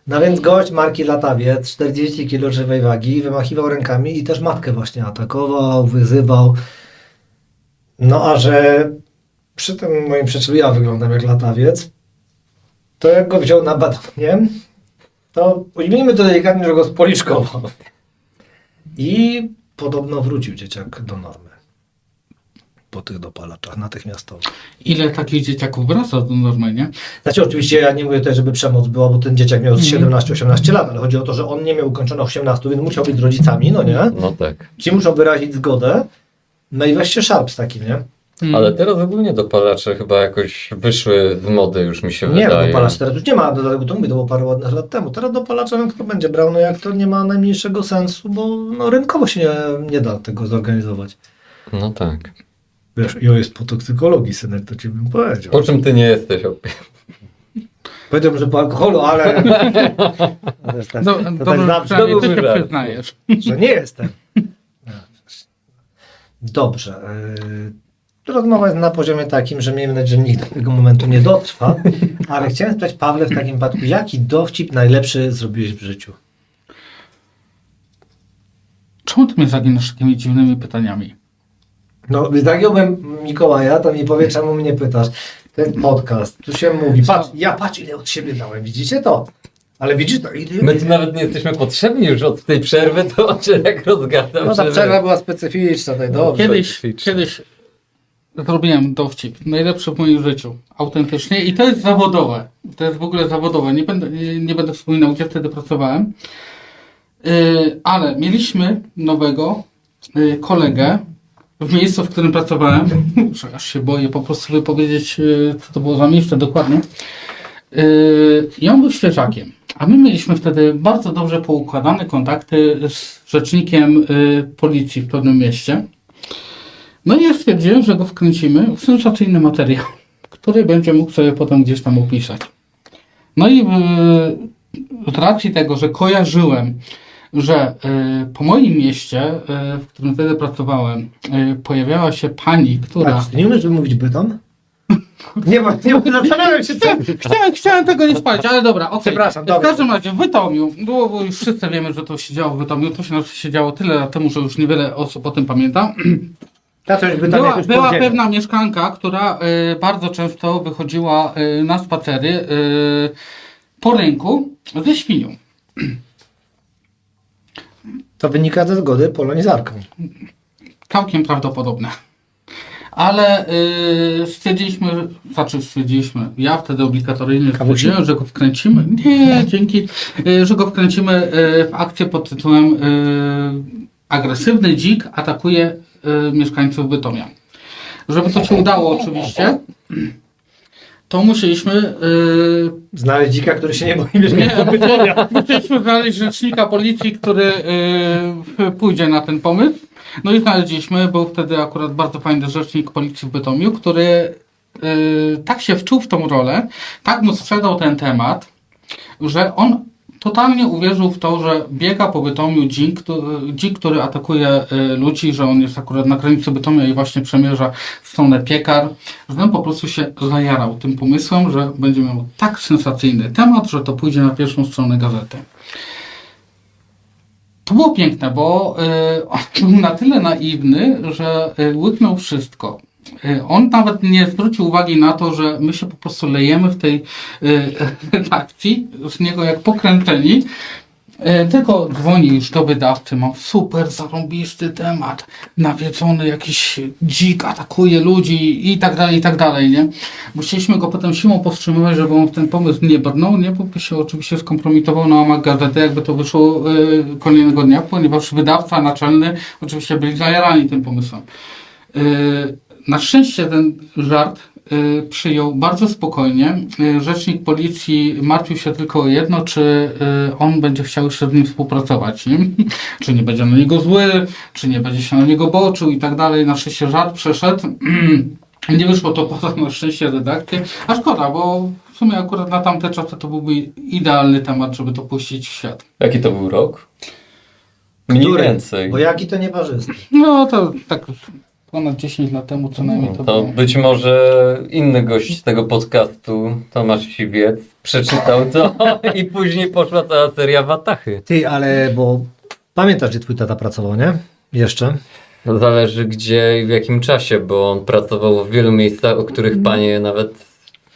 No więc gość marki Latawiec, 40 kg żywej wagi, wymachiwał rękami i też matkę właśnie atakował, wyzywał. No a że przy tym moim przyjacielu ja wyglądam jak Latawiec, to jak go wziął na badanie, to ujmijmy to delikatnie, że go spoliczkował. I podobno wrócił dzieciak do normy. Po tych dopalaczach natychmiastowo.
Ile takich dzieciaków wraca do normy, nie?
Znaczy oczywiście ja nie mówię tutaj, żeby przemoc była, bo ten dzieciak miał 17-18 lat, ale chodzi o to, że on nie miał ukończonych 18, więc musiał być z rodzicami, no nie?
No tak.
Ci muszą wyrazić zgodę. No i weź się szarp z takim, nie?
Ale teraz ogólnie dopalacze chyba jakoś wyszły z mody, już mi się
Nie,
wydaje.
dopalacz teraz już nie ma, dlatego to mówię, to było parę ładnych lat temu. Teraz dopalaczem kto będzie brał, no jak to nie ma najmniejszego sensu, bo rynkowo się nie da tego zorganizować.
No tak.
Wiesz, ja jest po toksykologii, synek, to ci bym powiedział.
Po czym ty nie jesteś?
Powiedziałbym, że po alkoholu, ale... to jest tak,
No,
to tak
dobrze,
zabrzmi,
przynajmniej ty się
żart.
przyznajesz.
że nie jestem. Dobrze. Rozmowa jest na poziomie takim, że miejmy nadzieję, że nikt do tego momentu nie dotrwa, ale chciałem spytać Pawle w takim wypadku, jaki dowcip najlepszy zrobiłeś w życiu?
Czemu ty mnie zaginasz takimi dziwnymi pytaniami?
No, zagiąłbym Mikołaja, to mi powie, czemu mnie pytasz. To jest podcast, tu się mówi, patrz ile od siebie dałem, widzicie to? Ale widzisz to, ile...
My tu nawet nie jesteśmy potrzebni już od tej przerwy, to on się jak rozgada.
No ta przerwa była specyficzna, tutaj dobrze.
Kiedyś zrobiłem dowcip, najlepszy w moim życiu, autentycznie i to jest zawodowe. To jest w ogóle zawodowe, nie będę wspominał, gdzie wtedy pracowałem. Ale mieliśmy nowego kolegę w miejscu, w którym pracowałem. Aż się boję po prostu wypowiedzieć, co to było za miejsce dokładnie. I on był świeżakiem. A my mieliśmy wtedy bardzo dobrze poukładane kontakty z rzecznikiem policji w pewnym mieście. No i ja stwierdziłem, że go wkręcimy w sensacyjny materiał, który będzie mógł sobie potem gdzieś tam opisać. No i z racji tego, że kojarzyłem że po moim mieście, w którym wtedy pracowałem, pojawiała się pani, która...
Tak, nie umiesz mówić Bytom? Nie zastanawiam się, co...
Chciałem tego nie spalić, ale dobra, okej.
Przepraszam,
W
dobra.
każdym razie w Bytomiu, bo już wszyscy wiemy, że to się działo w Bytomiu, to się działo tyle lat temu, że już niewiele osób o tym pamięta.
Ja coś Bytom jakoś
Była
podzielę.
pewna mieszkanka, która bardzo często wychodziła na spacery po rynku ze świnią.
To wynika ze zgody polonizarką.
Całkiem prawdopodobne. Ale stwierdziliśmy, ja wtedy obligatoryjnie stwierdziłem, że go wkręcimy. Nie, dzięki, że go wkręcimy w akcję pod tytułem agresywny dzik atakuje mieszkańców Bytomia. Żeby to się udało oczywiście, to musieliśmy
Znaleźć dzika, który się nie boi mieszkać.
musieliśmy znaleźć rzecznika policji, który pójdzie na ten pomysł. No i znaleźliśmy, był wtedy akurat bardzo fajny rzecznik policji w Bytomiu, który tak się wczuł w tą rolę, tak mu sprzedał ten temat, że on totalnie uwierzył w to, że biega po Bytomiu dzik, który atakuje ludzi, że on jest akurat na granicy Bytomia i właśnie przemierza w stronę Piekar, że on po prostu się zajarał tym pomysłem, że będzie miał tak sensacyjny temat, że to pójdzie na pierwszą stronę gazety. To było piękne, bo on był na tyle naiwny, że łyknął wszystko. On nawet nie zwrócił uwagi na to, że my się po prostu lejemy w tej redakcji, z niego jak pokręceni, tylko dzwoni już do wydawcy, mam super zarąbisty temat, nawiedzony jakiś dzik atakuje ludzi i tak dalej, nie? Musieliśmy go potem siłą powstrzymywać, żeby on w ten pomysł nie brnął, nie? Bo by się oczywiście skompromitował na łamach gazety, jakby to wyszło kolejnego dnia, ponieważ wydawca naczelny oczywiście byli zajarani tym pomysłem. Na szczęście ten żart przyjął bardzo spokojnie. Rzecznik policji martwił się tylko o jedno, czy on będzie chciał jeszcze z nim współpracować, nie? Czy nie będzie na niego zły, czy nie będzie się na niego boczył i tak dalej. Na szczęście żart przeszedł. Nie wyszło to poza na szczęście redakcję, a szkoda, bo w sumie akurat na tamte czasy to byłby idealny temat, żeby to puścić w świat.
Jaki to był rok? Mniej więcej.
Bo jaki to nieparzysty.
No to tak ponad 10 lat temu co najmniej to
To
było.
być może inny gość tego podcastu, Tomasz Siwiec, przeczytał to i później poszła cała seria Watachy.
Ty, ale bo pamiętasz, gdzie twój tata pracował, nie? Jeszcze?
To zależy gdzie i w jakim czasie, bo on pracował w wielu miejscach, o których panie nawet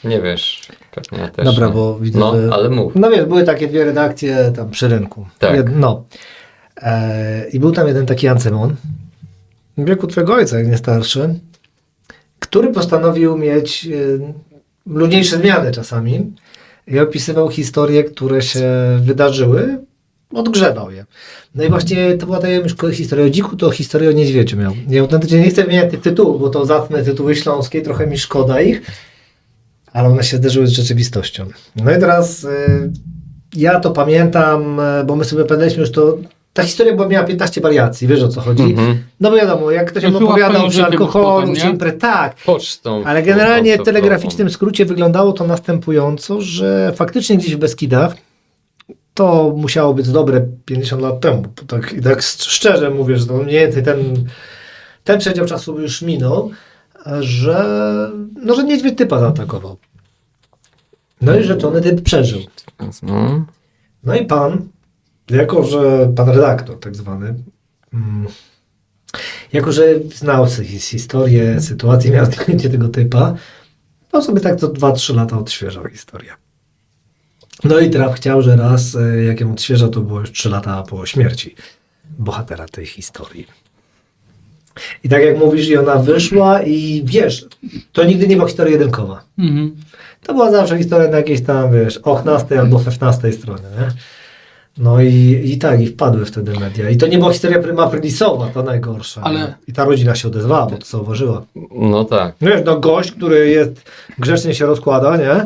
nie wiesz. Pewnie też.
Dobra,
nie.
bo widzę,
No,
że...
ale mów.
No wiesz, były takie dwie redakcje tam przy rynku.
Tak.
No. I był tam jeden taki Ancemon, w wieku twojego ojca, jak nie starszy, który postanowił mieć luźniejsze zmiany czasami i opisywał historie, które się wydarzyły, odgrzewał je. No i właśnie to była ta historia o dziku, to historię o niedźwiedziu miał. Ja autentycznie nie chcę wymieniać tych tytułów, bo to zacne tytuły śląskie, trochę mi szkoda ich, ale one się zderzyły z rzeczywistością. No i teraz ja to pamiętam, bo my sobie opowiadaliśmy już to. Ta historia miała 15 wariacji, wiesz o co chodzi. No bo wiadomo, jak ktoś
To
opowiadał
była
przy alkoholu,
potem,
czy
nie?
imprez, tak.
Pocztą.
Ale generalnie w telegraficznym skrócie wyglądało to następująco, że faktycznie gdzieś w Beskidach, to musiało być dobre 50 lat temu, bo tak szczerze mówię, że to mniej więcej ten przedział czasu już minął, że niedźwiedź typa zaatakował. No i rzeczony typ przeżył.
No.
No i pan, jako że pan redaktor tak zwany, jako że znał historię, sytuację, miał zdjęcie tego typa, to sobie tak co 2-3 lata odświeżał historię. No i traf chciał, że raz, jak ją odświeżał, to było już 3 lata po śmierci bohatera tej historii. I tak jak mówisz, i ona wyszła i wiesz, to nigdy nie była historia jedynkowa.
Mhm.
To była zawsze historia na jakiejś tam, wiesz, 18 albo 16 stronie, nie? No i wpadły wtedy media. I to nie była historia prima aprisowa, to najgorsza.
Ale-
I ta rodzina się odezwała, bo to zauważyła.
No tak.
No wiesz, gość, który jest, grzecznie się rozkłada, nie?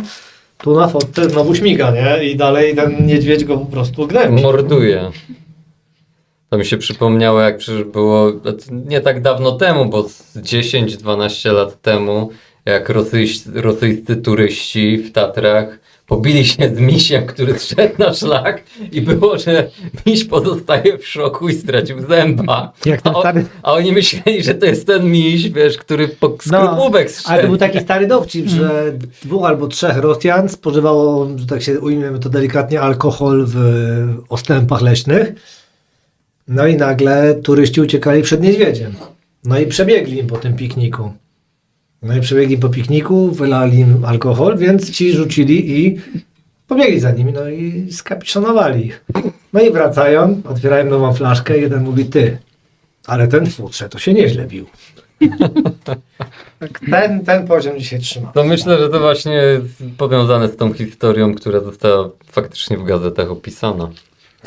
Tu na fotce znowu śmiga, nie? I dalej ten niedźwiedź go po prostu gnębi.
Morduje. To mi się przypomniało, jak przecież było nie tak dawno temu, bo 10-12 lat temu jak rosyjscy turyści w Tatrach pobili się z misiem, który zszedł na szlak i było, że miś pozostaje w szoku i stracił zęba.
Jak ten stary...
A oni myśleli, że to jest ten miś, wiesz, który po skrupówek zszedł.
Ale to był taki stary dowcip, że 2 albo 3 Rosjan spożywało, że tak się ujmiemy to delikatnie, alkohol w ostępach leśnych. No i nagle turyści uciekali przed niedźwiedziem. No i przebiegli im po tym pikniku. Wylali im alkohol, więc ci rzucili i pobiegli za nimi, no i skapiszonowali ich. No i wracają, otwierają nową flaszkę i jeden mówi: ty, ale ten futrze to się nieźle bił. Tak, ten poziom dzisiaj trzyma.
To myślę, że to właśnie jest powiązane z tą historią, która została faktycznie w gazetach opisana.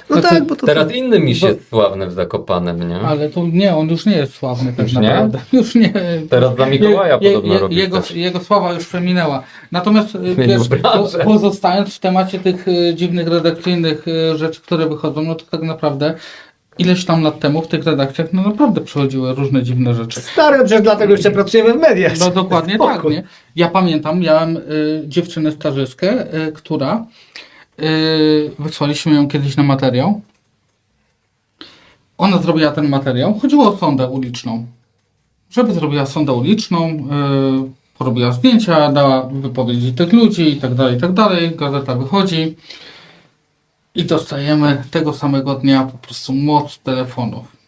No tak, bo to...
Teraz inny miś jest sławny w Zakopanem, nie?
Ale to nie, on już nie jest sławny tak
Już nie?
naprawdę. Już nie.
Teraz dla Mikołaja podobno robi też.
Jego sława już przeminęła. Natomiast
Zmienił branżę.
pozostając w temacie tych dziwnych redakcyjnych rzeczy, które wychodzą, no to tak naprawdę ileś tam lat temu w tych redakcjach no naprawdę przychodziły różne dziwne rzeczy.
Stary, przecież dlatego jeszcze pracujemy w mediach.
No dokładnie tak,
Spokój.
nie? Ja pamiętam, miałem dziewczynę stażystkę, która wysłaliśmy ją kiedyś na materiał. Ona zrobiła ten materiał. Chodziło o sondę uliczną. Żeby zrobiła sondę uliczną, porobiła zdjęcia, dała wypowiedzi tych ludzi i tak dalej, i tak dalej. Gazeta wychodzi i dostajemy tego samego dnia po prostu moc telefonów.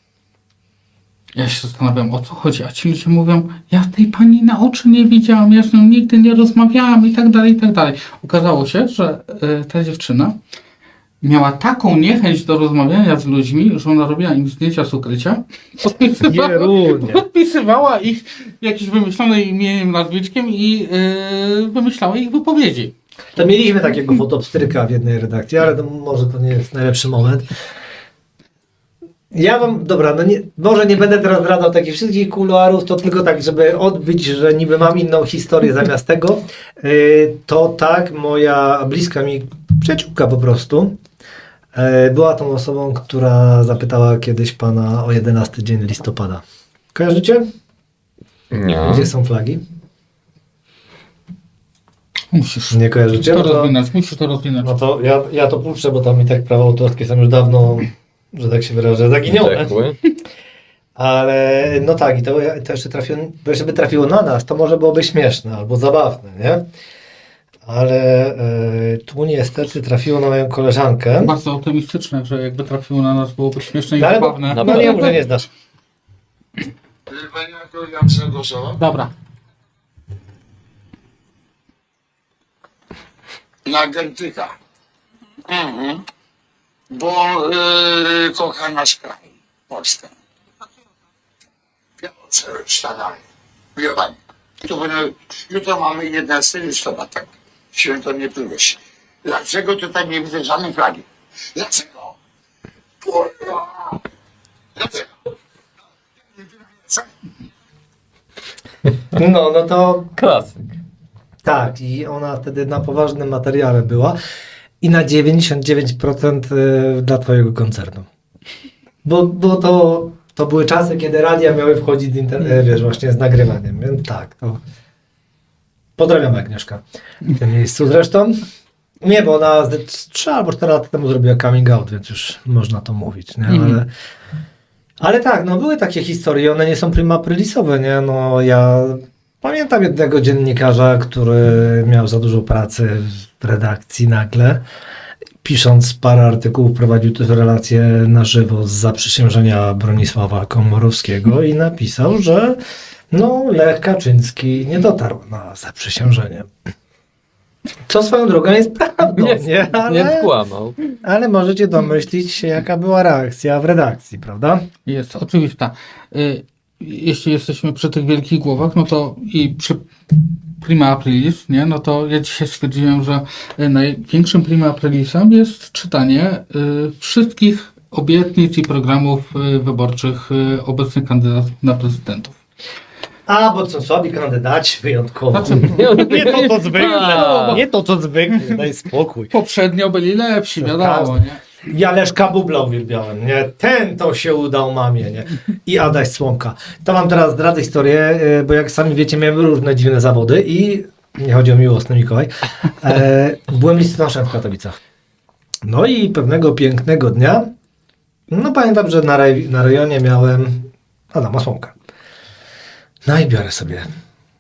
Ja się zastanawiam, o co chodzi, a ci ludzie mówią: ja tej pani na oczy nie widziałam, ja z nią nigdy nie rozmawiałam i tak dalej, i tak dalej. Okazało się, że ta dziewczyna miała taką niechęć do rozmawiania z ludźmi, że ona robiła im zdjęcia z ukrycia, podpisywała ich jakimś wymyślonym imieniem, nazwiskiem i wymyślała ich wypowiedzi.
To mieliśmy takiego fotopstryka w jednej redakcji, ale to może to nie jest najlepszy moment. Ja wam, dobra, no nie, może nie będę teraz zdradzał takich wszystkich kuluarów, to tylko tak, żeby odbyć, że niby mam inną historię zamiast tego. To tak, moja bliska mi przyjaciółka po prostu była tą osobą, która zapytała kiedyś pana o 11 dzień listopada. Kojarzycie?
Nie.
Gdzie są flagi?
Musisz
Nie kojarzycie?
to
No to,
rozwinąć, musisz to rozwinąć.
no to ja to puszczę, bo tam i tak prawa autorskie są już dawno, że tak się wyrażę, zaginione.
Uciekły.
Ale no tak, i to jeszcze trafiło, bo jeszcze by trafiło na nas, to może byłoby śmieszne albo zabawne, nie? Ale tu niestety trafiło na moją koleżankę.
Bardzo optymistyczne, że jakby trafiło na nas, byłoby śmieszne i
No, ale bo-
zabawne.
no ale ja może nie znasz.
Pani jako ja przegłosował
Dobra.
na Gertyka. Bo kocha nasz kraj, Polskę. Sztanami. Wie pani, to jutro mamy 11 listopada, tak? Święto Niepodległości. Dlaczego tutaj nie widzę żadnej flagi? Dlaczego? Kurwa! Dlaczego?
No to
Klasyk.
tak, i ona wtedy na poważnym materiale była i na 99% dla twojego koncertu. Bo to były czasy, kiedy radia miały wchodzić wiesz, właśnie z nagrywaniem, więc tak, to pozdrawiam Agnieszka w tym miejscu zresztą. Nie, bo ona 3 albo 4 lata temu zrobiła coming out, więc już można to mówić, nie? Ale tak, no były takie historie, one nie są prima aprilisowe, nie? No ja pamiętam jednego dziennikarza, który miał za dużo pracy w redakcji nagle. Pisząc parę artykułów, prowadził też relacje na żywo z zaprzysiężenia Bronisława Komorowskiego i napisał, że no Lech Kaczyński nie dotarł na zaprzysiężenie. Co swoją drogą jest prawdą, nie?
Nie skłamał.
Ale możecie domyślić się, jaka była reakcja w redakcji, prawda?
Jest oczywista. Jeśli jesteśmy przy tych wielkich głowach, no to i przy prima aprilis, nie? No to ja dzisiaj stwierdziłem, że największym prima aprilisem jest czytanie wszystkich obietnic i programów wyborczych obecnych kandydatów na prezydentów.
A, bo są słabi kandydaci wyjątkowo.
Znaczy,
Nie to, co zwykle.
A.
Nie to, co zwykle. Daj spokój.
poprzednio byli lepsi, wiadomo, nie?
Ja Leszka Bubla uwielbiałem, nie? Ten to się udał mamie, nie? I Adaś Słomka. To wam teraz zdradzę historię, bo jak sami wiecie, miałem różne dziwne zawody i nie chodzi o miłosny Mikołaj. Byłem listonoszem w Katowicach. No i pewnego pięknego dnia, no pamiętam, że na rejonie miałem Adama Słomka. No i biorę sobie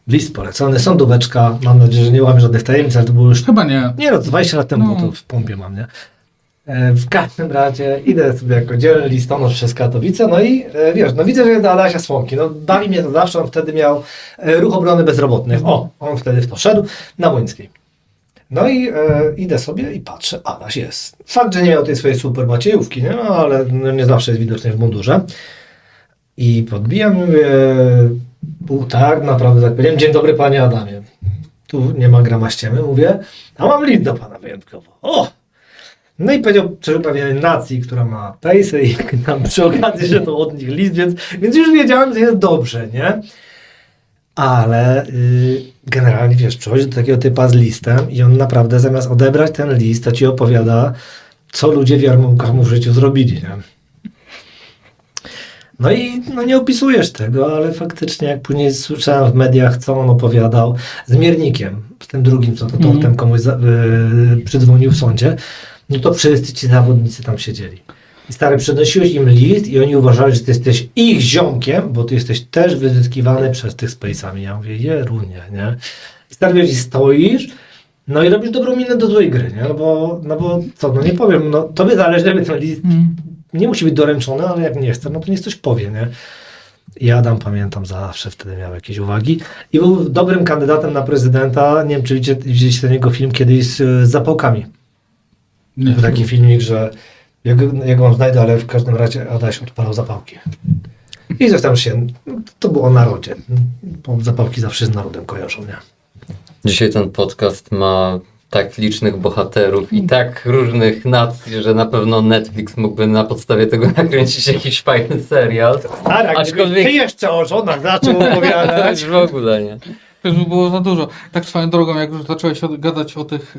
list polecony, sądóweczka, mam nadzieję, że nie łamię żadnych tajemnic, ale to było już
Chyba nie.
nie no, 20 lat temu,
No.
bo to w pompie mam, nie? W każdym razie idę sobie jako dzielny listonosz przez Katowice, no i wiesz, no widzę, że jest do Adasia Słomki, no bawi mnie to zawsze, on wtedy miał ruch obrony bezrobotnych, on wtedy w to szedł, na Łyńskiej. No i idę sobie i patrzę, Adaś jest. Fakt, że nie miał tej swojej super maciejówki, nie? No, ale no, nie zawsze jest widoczny w mundurze. I podbijam, mówię, tak naprawdę tak powiedziałem, dzień dobry panie Adamie. Tu nie ma grama ściemy, mówię, a mam list do pana wyjątkowo. O! No i powiedział przy pewnej nacji, która ma pejsę i tam przy okazji, że to od nich list, więc już wiedziałem, że jest dobrze, nie? Ale generalnie, wiesz, przychodzi do takiego typa z listem i on naprawdę zamiast odebrać ten list, to ci opowiada, co ludzie w jarmułkach mu w życiu zrobili, nie? No i no nie opisujesz tego, ale faktycznie jak później słyszałem w mediach, co on opowiadał z Miernikiem, z tym drugim, co to tortem komuś przydzwonił w sądzie, no to wszyscy ci zawodnicy tam siedzieli. I stary, przynosiłeś im list i oni uważali, że ty jesteś ich ziomkiem, bo ty jesteś też wyzyskiwany przez tych Space'ami. Ja mówię, jerunie, nie? I stary, wiesz, i stoisz, no i robisz dobrą minę do złej gry, nie? No bo co, no nie powiem, no tobie zależy, żeby ten list nie musi być doręczony, ale jak nie chce, no to niech coś powie, nie? I Adam, pamiętam, zawsze wtedy miał jakieś uwagi i był dobrym kandydatem na prezydenta. Nie wiem, czy widzieliście ten jego film kiedyś z zapałkami.
Nie.
Taki filmik, że ja go mam znajdę, ale w każdym razie Adaś odpalał zapałki. I coś tam się, to było o narodzie, bo zapałki zawsze z narodem kojarzą, nie?
Dzisiaj ten podcast ma tak licznych bohaterów i tak różnych nacji, że na pewno Netflix mógłby na podstawie tego nakręcić jakiś fajny serial.
Stara,
Aczkolwiek-
ty jeszcze o żonach zaczął
To
opowiadać.
już w ogóle nie.
To już by było za dużo. Tak swoją drogą, jak już zacząłeś gadać o tych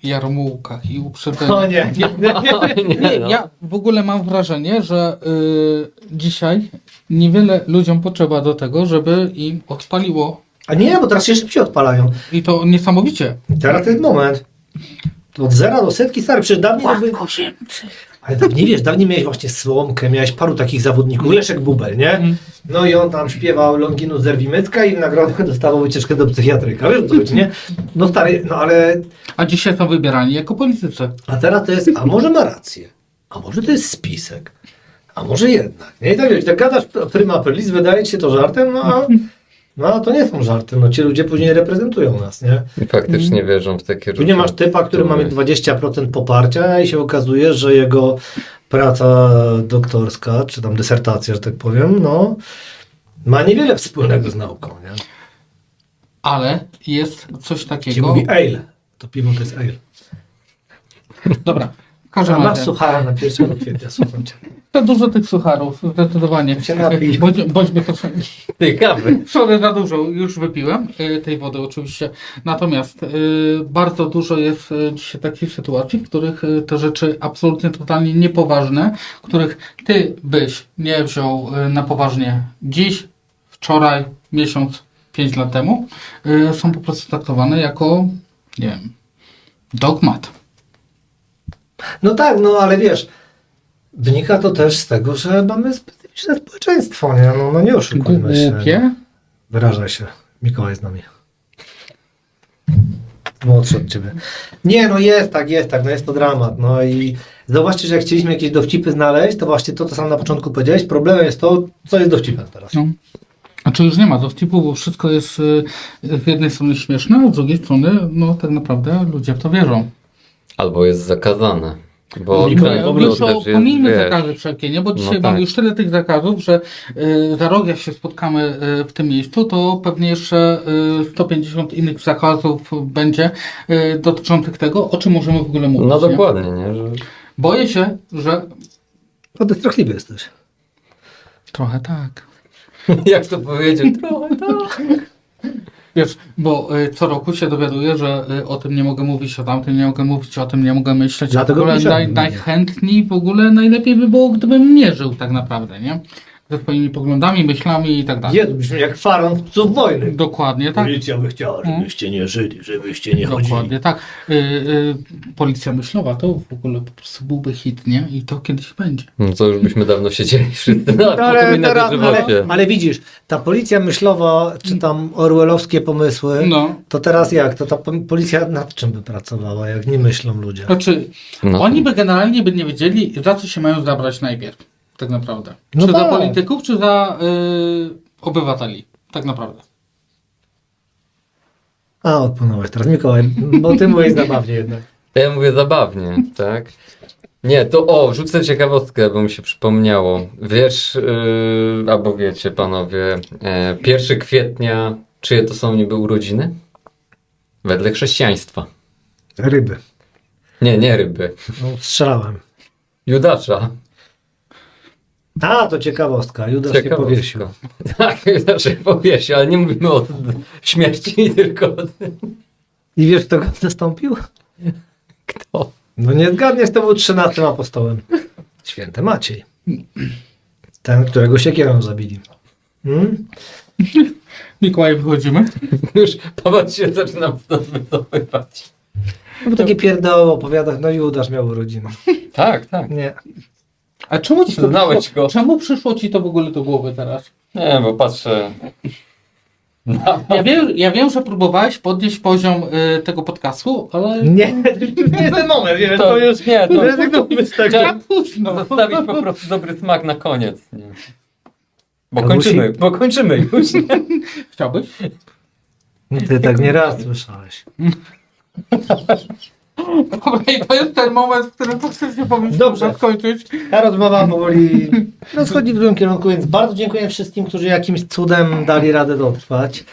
jarmułkach i uprzedzeniach.
O nie,
Nie,
no.
ja w ogóle mam wrażenie, że dzisiaj niewiele ludziom potrzeba do tego, żeby im odpaliło.
A nie, bo teraz się szybciej odpalają.
I to niesamowicie.
Teraz to jest moment. To od 0 do setki, stary, przecież dawniej jakby... Ale dawniej, wiesz, dawniej miałeś właśnie Słomkę, miałeś paru takich zawodników, Leszek Bubel, nie? No i on tam śpiewał Longinus Zerwimycka i w nagrodę dostawał wycieczkę do psychiatryka, wiesz o co chodzi, nie? No stary, no ale...
A dzisiaj są wybierani jako politycy.
A teraz to jest, a może ma rację, a może to jest spisek, a może jednak, nie? I tak wiesz, tak gadasz prima aprilis, wydaje ci się to żartem, no a to nie są żarty, no ci ludzie później reprezentują nas, nie?
I faktycznie wierzą w takie
Tu nie masz typa, który ma mieć 20% poparcia i się okazuje, że jego praca doktorska, czy tam dysertacja, że tak powiem, no ma niewiele wspólnego z nauką, nie?
Ale jest coś
Ci
takiego.
mówi ale, to piwo to jest ale.
Dobra, w każdym
A masz
razie.
suchara na 1 kwietnia, słucham cię.
To dużo tych sucharów, zdecydowanie.
Się napij.
Bądźmy to.
tej kawy.
Sorry, za dużo już wypiłem, tej wody oczywiście. Natomiast bardzo dużo jest dzisiaj takich sytuacji, w których te rzeczy absolutnie totalnie niepoważne, których ty byś nie wziął na poważnie dziś, wczoraj, miesiąc, 5 lat temu, są po prostu traktowane jako, nie wiem, dogmat.
No tak, no ale wiesz, wynika to też z tego, że mamy specyficzne społeczeństwo, nie? No nie oszukujmy się.
Głupie.
Wyrażaj się. Mikołaj z nami. Młodszy od ciebie. Nie, no jest tak, no jest to dramat. No i zobaczcie, że jak chcieliśmy jakieś dowcipy znaleźć, to właśnie to, co sam na początku powiedziałeś, problemem jest to, co jest dowcipem teraz.
No. A czy już nie ma dowcipu, bo wszystko jest z jednej strony śmieszne, a z drugiej strony, no tak naprawdę ludzie w to wierzą.
Albo jest zakazane. Bo
Mikołaj,
ten
dobra,
Już
też jest,
pomijmy
wiesz,
zakazy wszelkie, nie? Bo dzisiaj
no
mamy
tak.
już tyle tych zakazów, że za rok jak się spotkamy w tym miejscu, to pewnie jeszcze 150 innych zakazów będzie dotyczących tego, o czym możemy w ogóle mówić.
No
nie?
dokładnie, nie? Że...
Boję się, że
No destruktywny jesteś.
trochę tak.
Jak to powiedział? Trochę tak.
Wiesz, bo co roku się dowiaduję, że o tym nie mogę mówić, o tamtym nie mogę mówić, o tym nie mogę myśleć.
Dlatego
w ogóle
piszemy.
najchętniej w ogóle najlepiej by było, gdybym nie żył tak naprawdę, nie? Ze swoimi poglądami, myślami i tak dalej.
Jezu, brzmi jak faron z psów wojny.
Dokładnie tak.
Policja by chciała, żebyście nie żyli, żebyście nie chodzili.
Dokładnie tak. Policja myślowa to w ogóle po prostu byłby hit, nie? I to kiedyś będzie.
No to już byśmy dawno siedzieli wszyscy na
Ale, teraz,
żywocie.
ale widzisz, ta policja myślowa, czy tam orwellowskie pomysły,
No.
to teraz jak? To ta policja nad czym by pracowała, jak nie myślą ludzie?
Znaczy,
No.
oni by generalnie by nie wiedzieli, za co się mają zabrać najpierw. Tak naprawdę.
No
Czy za
tak.
polityków, czy za obywateli. Tak naprawdę.
A, odpłynąłeś teraz, Mikołaj, bo ty mówisz zabawnie jednak.
Ja mówię zabawnie, tak? Nie, to rzucę ciekawostkę, bo mi się przypomniało. Wiesz, albo wiecie panowie, 1 kwietnia, czyje to są niby urodziny? Wedle chrześcijaństwa.
Ryby.
Nie ryby.
No, strzelałem.
Judasza.
A, to ciekawostka. Judasz się powiesił.
Tak, Judasz się powiesił, ale nie mówimy o śmierci, tylko o tym.
I wiesz, kto go zastąpił?
Kto?
No nie zgadniesz, to był 13 apostołem. Święty Maciej. Ten, którego siekierą zabili. Hmm?
Mikołaj, wychodzimy.
Już popatrz się, zaczynam stąd wycofywać.
No bo takie pierdoły opowiadać, no Judasz miał urodziny.
Tak, tak.
Nie.
A czemu ci to
Znałeś
przyszło,
go.
czemu przyszło ci to w ogóle do głowy teraz?
Nie, bo patrzę.
Ja wiem, że próbowałeś podnieść poziom tego podcastu, ale
Nie, to już nie jest ten moment, wiesz,
To-
to już
nie, to-
rezygnujmy z tego.
za późno.
Zostawić po prostu dobry smak na koniec. Nie. Bo
Kamusi?
kończymy już.
Chciałbyś?
Ty tak nie raz słyszałeś.
Dobra, i to jest ten moment, w którym faktycznie powinniśmy
Dobrze.
skończyć.
Ta rozmowa powoli rozchodzi w drugim kierunku, więc bardzo dziękuję wszystkim, którzy jakimś cudem dali radę dotrwać.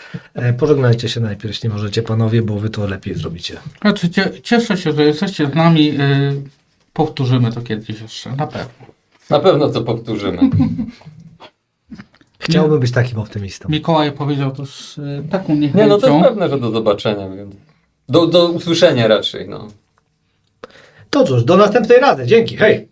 Pożegnajcie się najpierw, jeśli możecie, panowie, bo wy to lepiej zrobicie.
Znaczy, cieszę się, że jesteście z nami. Powtórzymy to kiedyś jeszcze, na pewno.
Na pewno to powtórzymy.
Chciałbym być takim optymistą.
Mikołaj powiedział to z taką niechęcią.
Nie, no to jest pewne, że do zobaczenia. Więc. Do usłyszenia raczej, no.
To cóż, do następnej rady. Dzięki, hej!